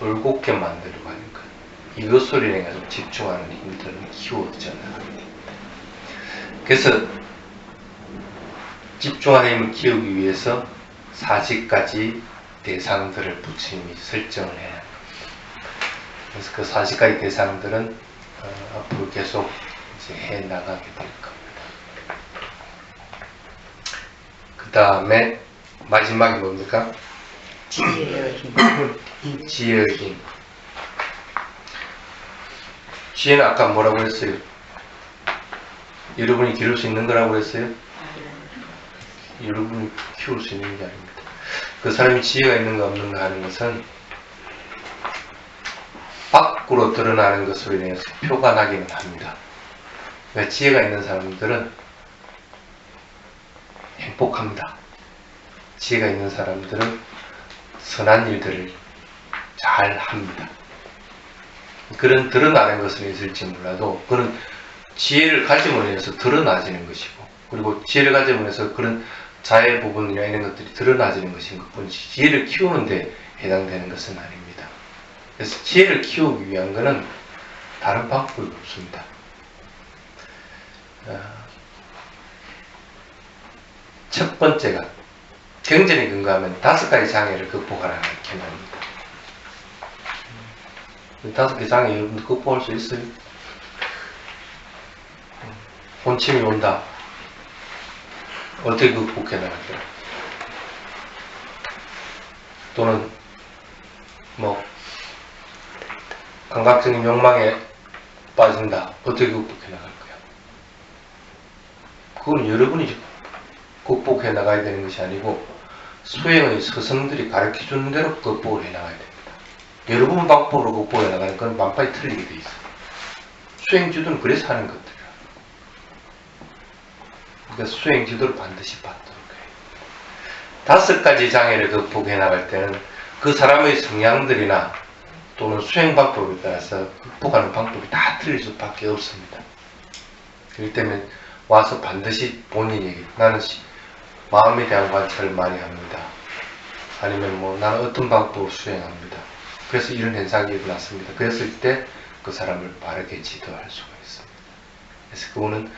올곧게 만들려고 하는 것. 이것으로 인해서 집중하는 힘들은 키워져 나갑니다. 그래서 집중하는 힘을 키우기 위해서 40가지 대상들을 부처님이 설정을 해야 합니다. 그래서 그 40가지 대상들은 앞으로 계속 이제 해 나가게 될 겁니다. 그 다음에 마지막이 뭡니까? 지혜의 힘. 지혜의 힘. 지혜는 아까 뭐라고 했어요? 여러분이 기를 수 있는 거라고 했어요? 여러분이 키울 수 있는 게 아닙니다. 그 사람이 지혜가 있는가 없는가 하는 것은 밖으로 드러나는 것으로 인해서 표가 나기는 합니다. 왜? 지혜가 있는 사람들은 행복합니다. 지혜가 있는 사람들은 선한 일들을 잘 합니다. 그런 드러나는 것은 있을지 몰라도 그런 지혜를 가짐으로 인해서 드러나지는 것이고, 그리고 지혜를 가짐으로 해서 그런 자의 부분이나 이런 것들이 드러나지는 것인 것뿐이지 지혜를 키우는 데 해당되는 것은 아닙니다. 그래서 지혜를 키우기 위한 것은 다른 방법이 없습니다. 첫 번째가 경전에 근거하면 5가지 장애를 극복하라는 견해입니다. 5개 장애 여러분들 극복할 수 있어요? 혼침이 온다. 어떻게 극복해 나갈까요? 또는 뭐 감각적인 욕망에 빠진다. 어떻게 극복해 나갈까요? 그건 여러분이 극복해 나가야 되는 것이 아니고 수행의 스승들이 가르쳐주는 대로 극복을 해 나가야 됩니다. 여러분 방법으로 극복해 나가는 건 만파히 틀리게 돼 있어요. 수행지도는 그래서 하는 것들이야. 그러니까 수행지도를 반드시 받도록 해요. 5가지 장애를 극복해 나갈 때는 그 사람의 성향들이나 또는 수행 방법에 따라서 극복하는 방법이 다 틀릴 수밖에 없습니다. 그렇기 때문에 와서 반드시 본인이 나는 마음에 대한 관찰을 많이 합니다. 아니면 뭐 나는 어떤 방법을 수행합니다. 그래서 이런 현상이 일어났습니다. 그랬을 때 그 사람을 바르게 지도할 수가 있습니다. 그래서 그분은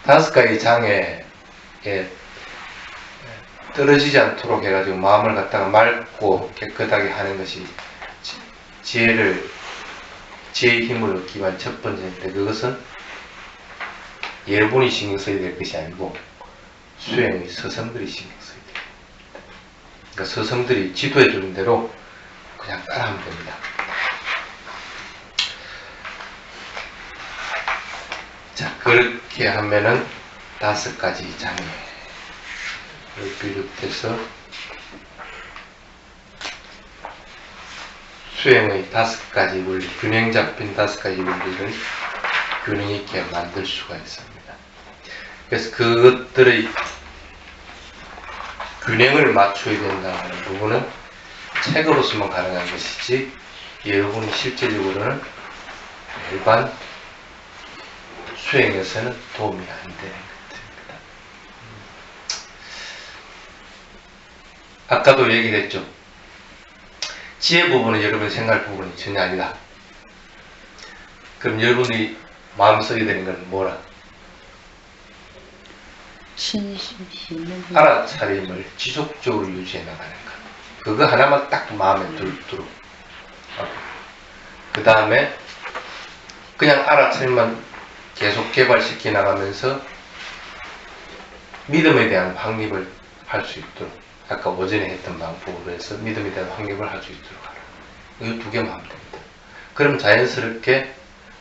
5가지 장애에 떨어지지 않도록 해가지고 마음을 갖다가 맑고 깨끗하게 하는 것이 지혜의 힘을 얻기 위한 첫 번째인데, 그것은 여러분이 신경 써야 될 것이 아니고 수행의 스승들이 신경 써야 됩니다. 그러니까 스승들이 지도해 주는 대로 그냥 따라하면 됩니다. 자, 그렇게 하면은 5가지 장애를 비롯해서 수행의 5가지 원리, 균형 잡힌 5가지 원리를 균형 있게 만들 수가 있습니다. 그래서 그것들의 균형을 맞춰야 된다는 부분은 책으로서만 가능한 것이지, 여러분이 실제적으로는 일반 수행에서는 도움이 안 되는 것입니다. 아까도 얘기를 했죠. 지혜 부분은 여러분이 생각할 부분이 전혀 아니다. 그럼 여러분이 마음 써야 되는 건 뭐라? 알아차림을 지속적으로 유지해 나가는 것. 그거 하나만 딱 마음에 들도록. 그 다음에 그냥 알아차림만 계속 개발시켜 나가면서 믿음에 대한 확립을 할 수 있도록, 아까 오전에 했던 방법으로 해서 믿음에 대한 확립을 할 수 있도록 하라. 이 2개만 하면 됩니다. 그럼 자연스럽게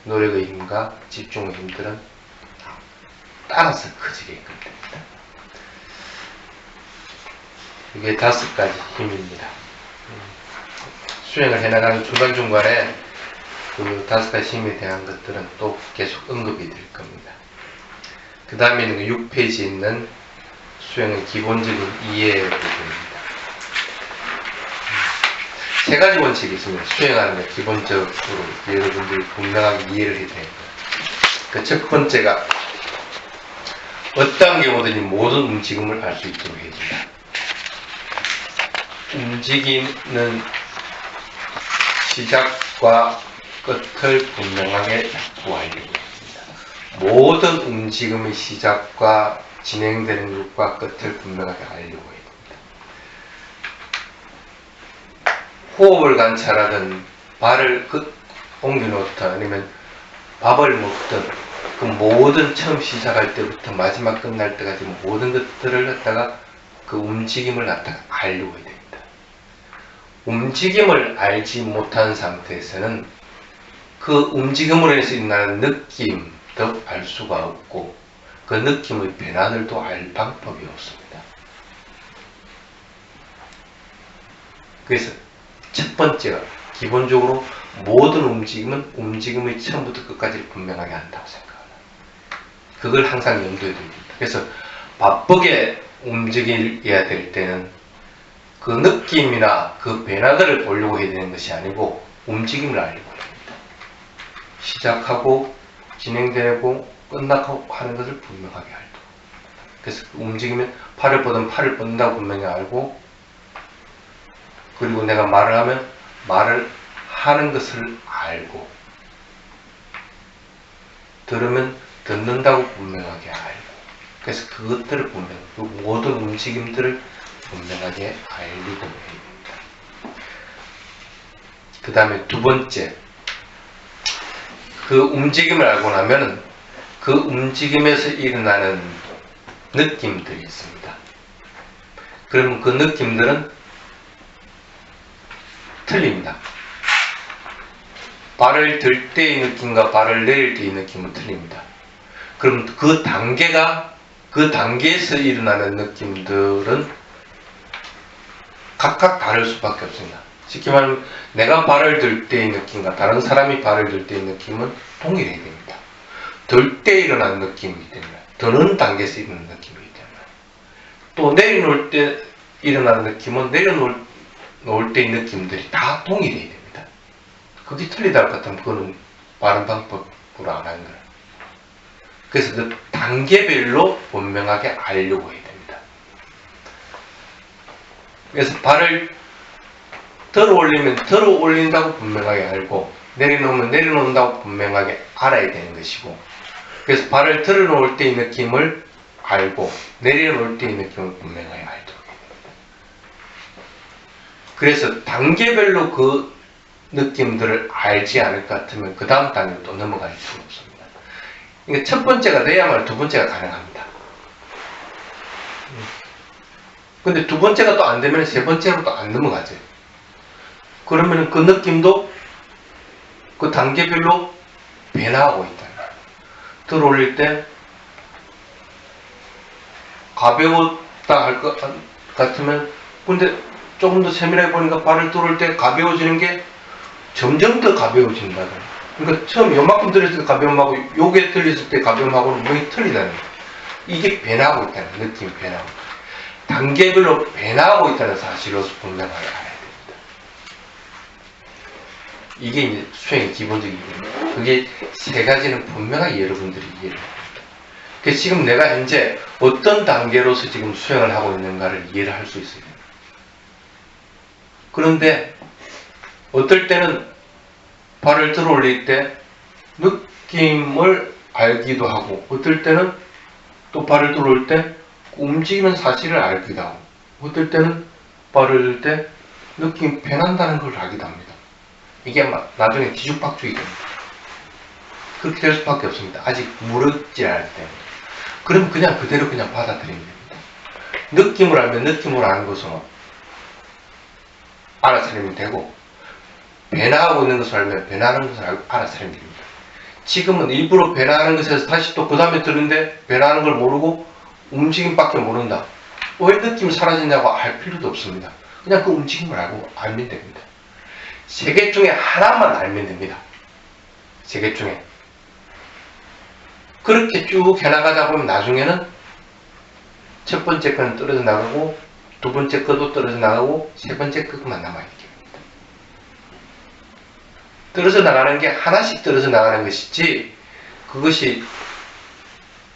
노력의 힘과 집중의 힘들은 따라서 커지게끔 됩니다. 이게 5가지 힘입니다. 수행을 해나가는 중간중간에 그 5가지 힘에 대한 것들은 또 계속 언급이 될 겁니다. 그 다음에는 6페이지에 있는 수행의 기본적인 이해 부분입니다. 3가지 원칙이 있습니다. 수행하는 데 기본적으로 여러분들이 분명하게 이해를 해야 됩니다. 그 첫 번째가 어떤 경우든지 모든 움직임을 알 수 있도록 해줍니다. 움직임은 시작과 끝을 분명하게 잡고 알려고 합니다. 모든 움직임의 시작과 진행되는 것과 끝을 분명하게 알려고 해야 됩니다. 호흡을 관찰하든 발을 옮겨놓든 아니면 밥을 먹든 그 모든 처음 시작할 때부터 마지막 끝날 때까지 모든 것들을 갖다가 그 움직임을 갖다가 알려고 해야 됩니다. 움직임을 알지 못한 상태에서는 그 움직임으로 해서 일어나는 느낌도 알 수가 없고 그 느낌의 변화들도 알 방법이 없습니다. 그래서 첫 번째가 기본적으로 모든 움직임은 움직임의 처음부터 끝까지 분명하게 한다고 생각합니다. 그걸 항상 염두에 둡니다. 그래서 바쁘게 움직여야 될 때는 그 느낌이나 그 변화들을 보려고 해야 되는 것이 아니고 움직임을 알려고 해야 됩니다. 시작하고 진행되고 끝나고 하는 것을 분명하게 알고, 그래서 움직이면 팔을 뻗으면 팔을 뻗는다고 분명히 알고, 그리고 내가 말을 하면 말을 하는 것을 알고, 들으면 듣는다고 분명하게 알고, 그래서 그것들을 그 모든 움직임들을 분명하게 알리고 해야 됩니다. 그 다음에 2번째, 그 움직임을 알고 나면은 그 움직임에서 일어나는 느낌들이 있습니다. 그러면 그 느낌들은 틀립니다. 발을 들 때의 느낌과 발을 내릴 때의 느낌은 틀립니다. 그럼 그 단계에서 일어나는 느낌들은 각각 다를 수밖에 없습니다. 쉽게 말하면 내가 발을 들 때의 느낌과 다른 사람이 발을 들 때의 느낌은 동일해야 됩니다. 들 때 일어나는 느낌이기 때문에, 드는 단계에서 일어나는 느낌이기 때문에, 또 내려놓을 때 일어나는 느낌은 내려놓을 때의 느낌들이 다 동일해야 됩니다. 그게 틀리다 할 것 같으면 그거는 바른 방법으로 안 하는 거예요. 그래서 그 단계별로 분명하게 알려고 해야 됩니다. 그래서 발을 들어 올리면 들어 올린다고 분명하게 알고, 내려놓으면 내려놓는다고 분명하게 알아야 되는 것이고, 그래서 발을 들어 놓을 때의 느낌을 알고 내려놓을 때의 느낌을 분명하게 알도록 해야 됩니다. 그래서 단계별로 그 느낌들을 알지 않을 것 같으면 그 다음 단계로 또 넘어갈 수가 없습니다. 그러니까 첫 번째가 돼야만 두 번째가 가능합니다. 근데 두 번째가 또 안 되면 세 번째로 또 안 넘어가죠. 그러면 그 느낌도 그 단계별로 변화하고 있다. 들어 올릴 때 가벼웠다 할 것 같으면, 근데 조금 더 세밀하게 보니까 발을 들어 올 때 가벼워지는 게 점점 더 가벼워진다. 그러니까 처음 요만큼 들었을 때 가벼움하고 요게 들렸을 때 가벼움하고는 muy 틀리다는 거예요. 이게 변하고 있다는 거예요. 느낌이 변하고. 단계별로 변하고 있다는 사실로서 분명하게 알아야 됩니다. 이게 이제 수행의 기본적이거든요. 그게 세 가지는 분명하게 여러분들이 이해를 합니다. 그래서 지금 내가 현재 어떤 단계로서 지금 수행을 하고 있는가를 이해를 할 수 있어요. 그런데 어떨 때는 발을 들어 올릴 때 느낌을 알기도 하고, 어떨 때는 또 발을 들어 올 때 움직이는 사실을 알기도 하고, 어떨 때는 발을 들 때 느낌이 변한다는 걸 알기도 합니다. 이게 막 나중에 뒤죽박죽이 됩니다. 그렇게 될 수밖에 없습니다. 아직 모르지 않을 때. 그럼 그냥 그대로 그냥 받아들이면 됩니다. 느낌을 알면 느낌을 아는 것은 알아차리면 되고, 변화하고 있는 것을 알면 변화하는 것을 알아차리면 됩니다. 지금은 일부러 변화하는 것에서 다시 또 그 다음에 들은데 변화하는 걸 모르고 움직임밖에 모른다. 왜 느낌이 사라지냐고 알 필요도 없습니다. 그냥 그 움직임을 알면 됩니다. 세 개 중에 하나만 알면 됩니다. 세 개 중에. 그렇게 쭉 해나가다 보면 나중에는 첫 번째 거는 떨어져 나가고, 두 번째 거도 떨어져 나가고, 세 번째 거만 남아있게 됩니다. 떨어져 나가는 게 하나씩 떨어져 나가는 것이지, 그것이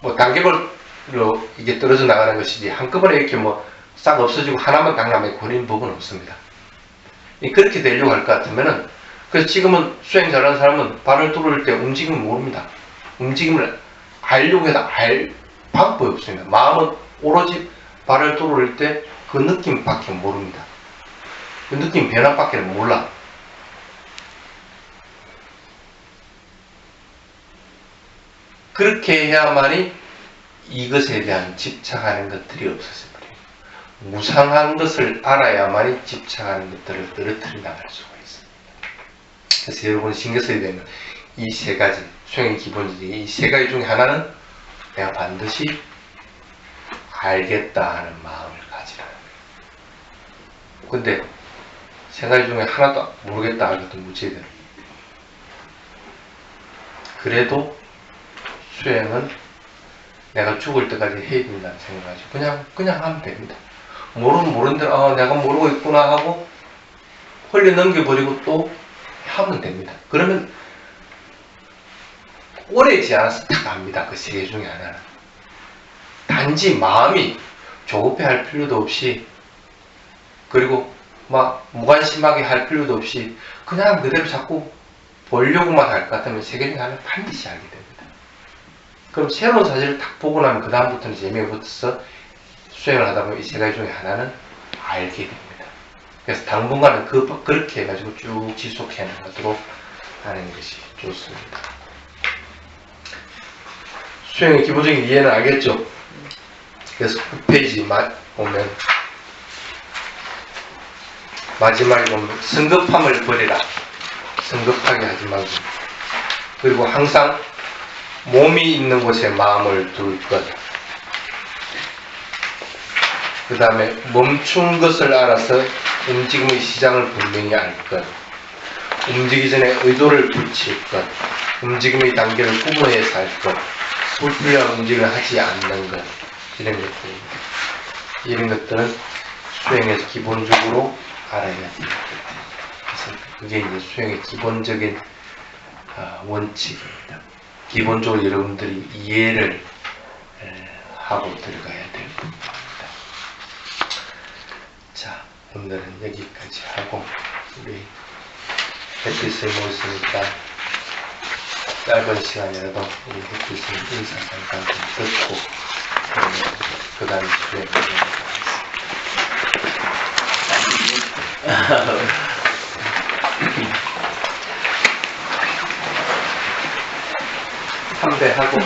뭐 단계별로 이게 떨어져 나가는 것이지, 한꺼번에 이렇게 뭐 싹 없어지고 하나만 딱 남아 버리는 부분은 없습니다. 그렇게 되려고 할 것 같으면은, 그래서 지금은 수행 잘하는 사람은 발을 들어올 때 움직임을 모릅니다. 움직임을 알려고 해도 알 방법이 없습니다. 마음은 오로지 발을 들어올 때 그 느낌밖에 모릅니다. 그 느낌 변화밖에 몰라. 그렇게 해야만이 이것에 대한 집착하는 것들이 없어져 버려요. 무상한 것을 알아야만이 집착하는 것들을 떨어뜨려 나갈 수가 있습니다. 그래서 여러분이 신경 써야 되는 이 세 가지, 수행의 기본적인 이 세 가지 중에 하나는 내가 반드시 알겠다 하는 마음을 가지라는 거예요. 근데 세 가지 중에 하나도 모르겠다 하고도 무지해요. 그래도 수행은 내가 죽을 때까지 해야 된다는 생각하지 그냥 하면 됩니다. 모르는 대로 내가 모르고 있구나 하고 홀리 넘겨버리고 또 하면 됩니다. 그러면 오래 지않아서 다 갑니다. 그 세 개 중에 하나는. 단지 마음이 조급해 할 필요도 없이, 그리고 막 무관심하게 할 필요도 없이 그냥 그대로 자꾸 보려고만 할 것 같으면 세 개 중에 하나는 반드시 알게 됩니다. 그럼 새로운 사실을 딱 보고 나면 그 다음부터는 재미가 붙어서 수행을 하다 보면 이 세 가지 중에 하나는 알게 됩니다. 그래서 당분간은 그렇게 해가지고 쭉 지속해 나가도록 하는 것이 좋습니다. 수행의 기본적인 이해는 알겠죠? 그래서 9페이지 보면 마지막에 보면 성급함을 버리라. 성급하게 하지 말고, 그리고 항상 몸이 있는 곳에 마음을 둘 것, 그 다음에 멈춘 것을 알아서 움직임의 시장을 분명히 알 것, 움직이기 전에 의도를 붙일 것, 움직임의 단계를 구분해서 할 것, 불필요한 움직임을 하지 않는 것, 이런 것들입니다. 이런 것들은 수행에서 기본적으로 알아야 됩니다. 그래서 그게 이제 수행의 기본적인 원칙입니다. 기본적으로 여러분들이 이해를 하고 들어가야 될 겁니다. 자, 오늘은 여기까지 하고 우리 햇빛을 모였으니까 짧은 시간이라도 우리 햇빛을 인사 잠깐 좀 듣고 그 다음에 수행하도록 하겠습니다. 참배하고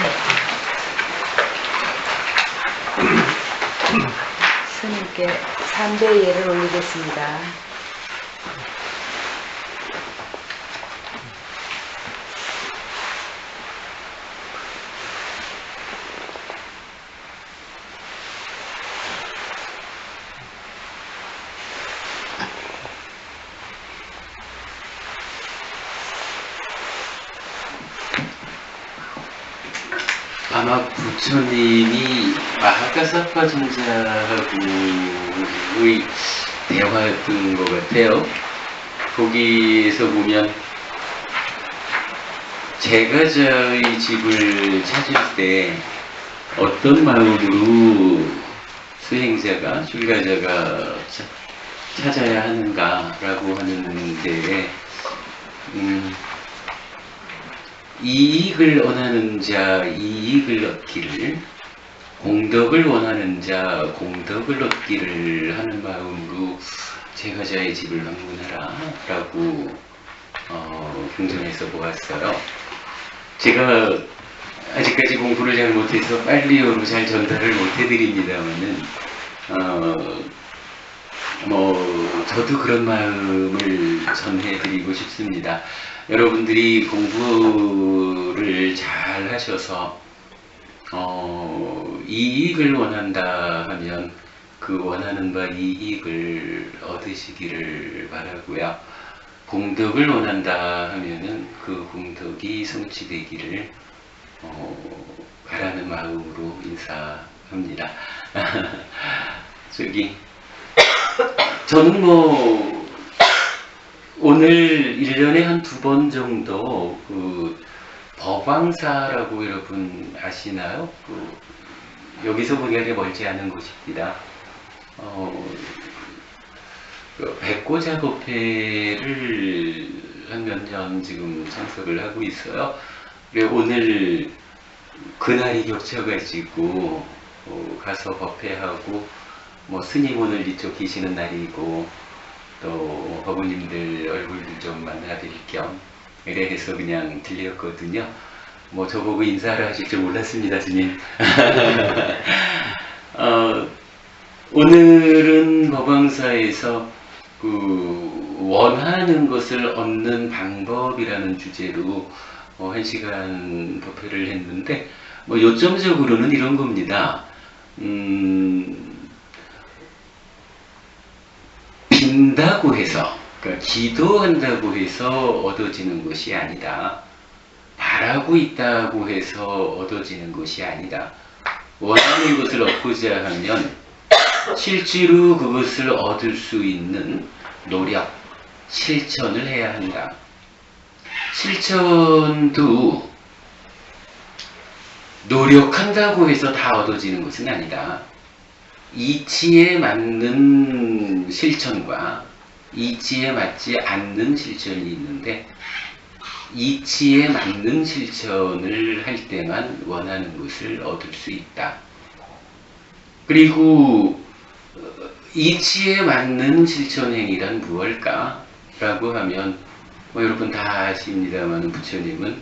스님께 삼배 예를 올리겠습니다. 아마 부처님이 마하가사파尊자하고의 대화였던 것 같아요. 거기에서 보면 제가자의 집을 찾을 때 어떤 마음으로 수행자가, 출가자가 찾아야 하는가라고 하는 데에 이익을 원하는 자 이익을 얻기를, 공덕을 원하는 자 공덕을 얻기를 하는 마음으로 제가자의 집을 방문하라 라고 경전에서 보았어요. 제가 아직까지 공부를 잘 못해서 빨리어로 잘 전달을 못해드립니다만은 저도 그런 마음을 전해드리고 싶습니다. 여러분들이 공부를 잘 하셔서 이익을 원한다 하면 그 원하는 바 이익을 얻으시기를 바라고요. 공덕을 원한다 하면은 그 공덕이 성취되기를 바라는 마음으로 인사합니다. 저는 오늘 1년에 한 2번 정도 법왕사라고 여러분 아시나요? 여기서 보기에 멀지 않은 곳입니다. 백고작업회를 한 몇 년 지금 참석을 하고 있어요. 오늘 그날이 겹쳐가지고 가서 법회하고 스님 오늘 이쪽 계시는 날이고 또 어부님들 얼굴도 좀 만나드릴 겸 이래 해서 그냥 들렸거든요. 저보고 인사를 하실 줄 몰랐습니다, 스님. 오늘은 법왕사에서 원하는 것을 얻는 방법이라는 주제로 1시간 법회를 했는데 요점적으로는 이런 겁니다. 빈다고 해서, 그러니까 기도한다고 해서 얻어지는 것이 아니다. 바라고 있다고 해서 얻어지는 것이 아니다. 원하는 것을 얻고자 하면 실제로 그것을 얻을 수 있는 노력, 실천을 해야 한다. 실천도 노력한다고 해서 다 얻어지는 것은 아니다. 이치에 맞는 실천과 이치에 맞지 않는 실천이 있는데, 이치에 맞는 실천을 할 때만 원하는 것을 얻을 수 있다. 그리고 이치에 맞는 실천행위란 무엇일까? 라고 하면 여러분 다 아십니다만 부처님은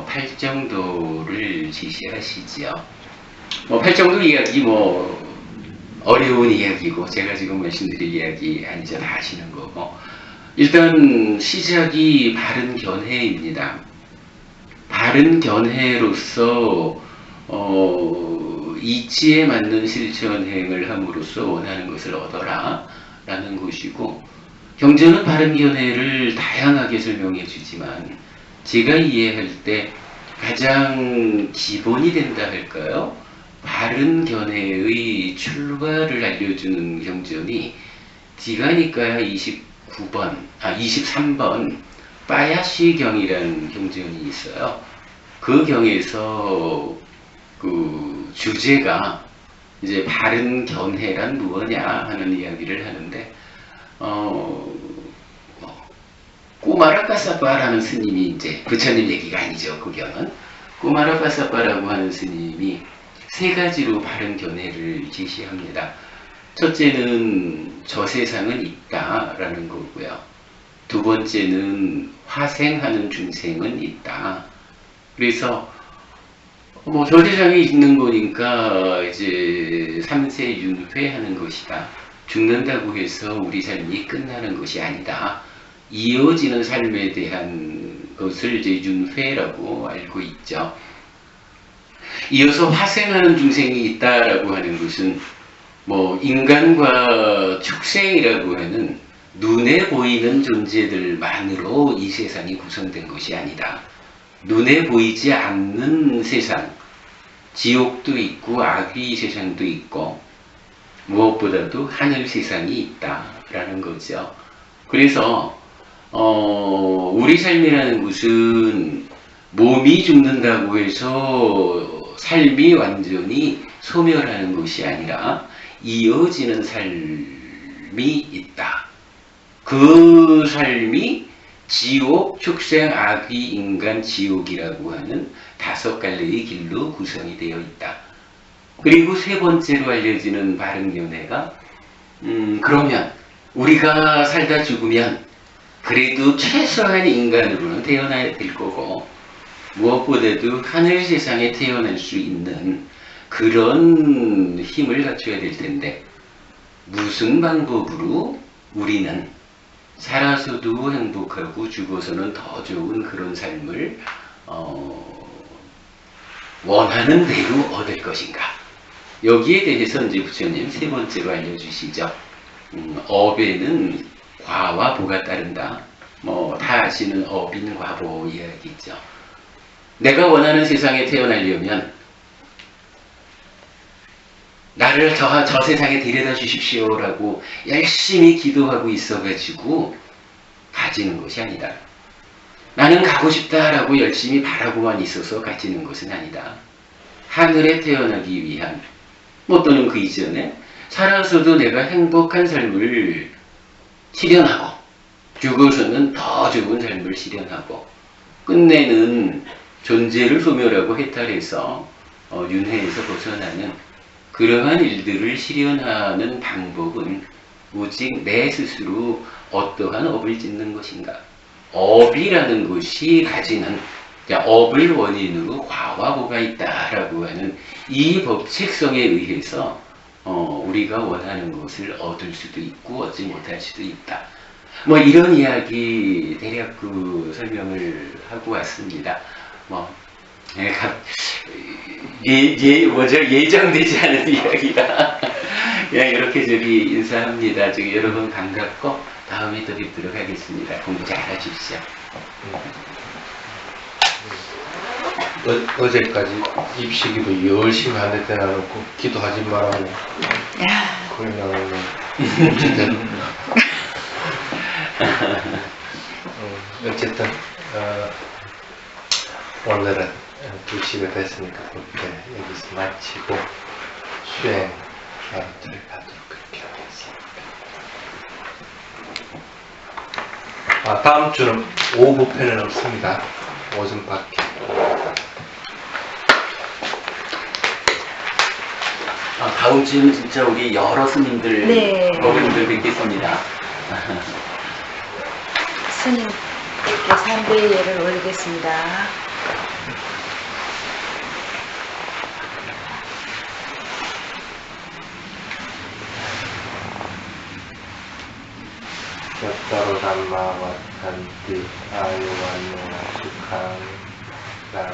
팔정도를 지시하시지요. 팔정도 이야기 어려운 이야기고 제가 지금 말씀드릴 이야기 아니죠. 다 아시는 거고, 일단 시작이 바른 견해입니다. 바른 견해로서 이치에 맞는 실천행을 함으로써 원하는 것을 얻어라 라는 것이고, 경전은 바른 견해를 다양하게 설명해 주지만 제가 이해할 때 가장 기본이 된다 할까요? 바른 견해의 출발을 알려주는 경전이 디가니까야 23번 빠야시경이라는 경전이 있어요. 그 그 경에서 그 주제가 이제 바른 견해란 무엇냐 하는 이야기를 하는데, 꾸마라카사빠라는 스님이, 이제 부처님 얘기가 아니죠. 그 경은 꾸마라카사빠라고 하는 스님이 세 가지로 바른 견해를 제시합니다. 첫째는 저 세상은 있다라는 거고요. 두 번째는 화생하는 중생은 있다. 그래서 뭐 저 세상에 있는 거니까 이제 삼세 윤회하는 것이다. 죽는다고 해서 우리 삶이 끝나는 것이 아니다. 이어지는 삶에 대한 것을 이제 윤회라고 알고 있죠. 이어서 화생하는 중생이 있다라고 하는 것은 뭐 인간과 축생이라고 하는 눈에 보이는 존재들만으로 이 세상이 구성된 것이 아니다. 눈에 보이지 않는 세상, 지옥도 있고 아귀 세상도 있고 무엇보다도 하늘 세상이 있다라는 거죠. 그래서 우리 삶이라는 것은 몸이 죽는다고 해서 삶이 완전히 소멸하는 것이 아니라 이어지는 삶이 있다. 그 삶이 지옥, 축생, 아귀, 인간, 지옥이라고 하는 5갈래의 길로 구성이 되어 있다. 그리고 세 번째로 알려지는 바른 견해가 그러면 우리가 살다 죽으면 그래도 최소한 인간으로는 태어나야 될 거고 무엇보다도 하늘 세상에 태어날 수 있는 그런 힘을 갖춰야 될 텐데 무슨 방법으로 우리는 살아서도 행복하고 죽어서는 더 좋은 그런 삶을 원하는 대로 얻을 것인가. 여기에 대해서 이제 부처님 세 번째로 알려주시죠. 업에는 과와 보가 따른다. 뭐 다 아시는 업인 과보 이야기죠. 내가 원하는 세상에 태어나려면 나를 저 세상에 데려다 주십시오라고 열심히 기도하고 있어가지고 가지는 것이 아니다. 나는 가고 싶다라고 열심히 바라고만 있어서 가지는 것은 아니다. 하늘에 태어나기 위한 뭐 또는 그 이전에 살아서도 내가 행복한 삶을 실현하고 죽어서는 더 좋은 삶을 실현하고 끝내는 존재를 소멸하고 해탈해서 윤회에서 벗어나는 그러한 일들을 실현하는 방법은 오직 내 스스로 어떠한 업을 짓는 것인가. 업이라는 것이 가지는 업을 원인으로 과와 보가 있다라고 하는 이 법칙성에 의해서 우리가 원하는 것을 얻을 수도 있고 얻지 못할 수도 있다. 뭐 이런 이야기 대략 그 설명을 하고 왔습니다. 뭐 예정되지 않은 이야기라 그냥 이렇게 인사합니다. 여러분 반갑고 다음에 또 뵙도록 하겠습니다. 공부 잘 하십시오. 어제까지 입시기도 열심히 하는 데 나놓고 기도하지 말라고 그래 나오네. 어쨌든 오늘은 2시가 됐으니까 그렇게 여기서 마치고 수행 나루들을 가도록 그렇게 하겠습니다. 다음 주는 오후 편은 없습니다. 오전밖에. 다음 주는 진짜 우리 여러 스님들, 네. 어른들 뵙겠습니다. 스님께 삼배의 예를 올리겠습니다. 여따로 담마 와탄띠 아유완노 수칸 나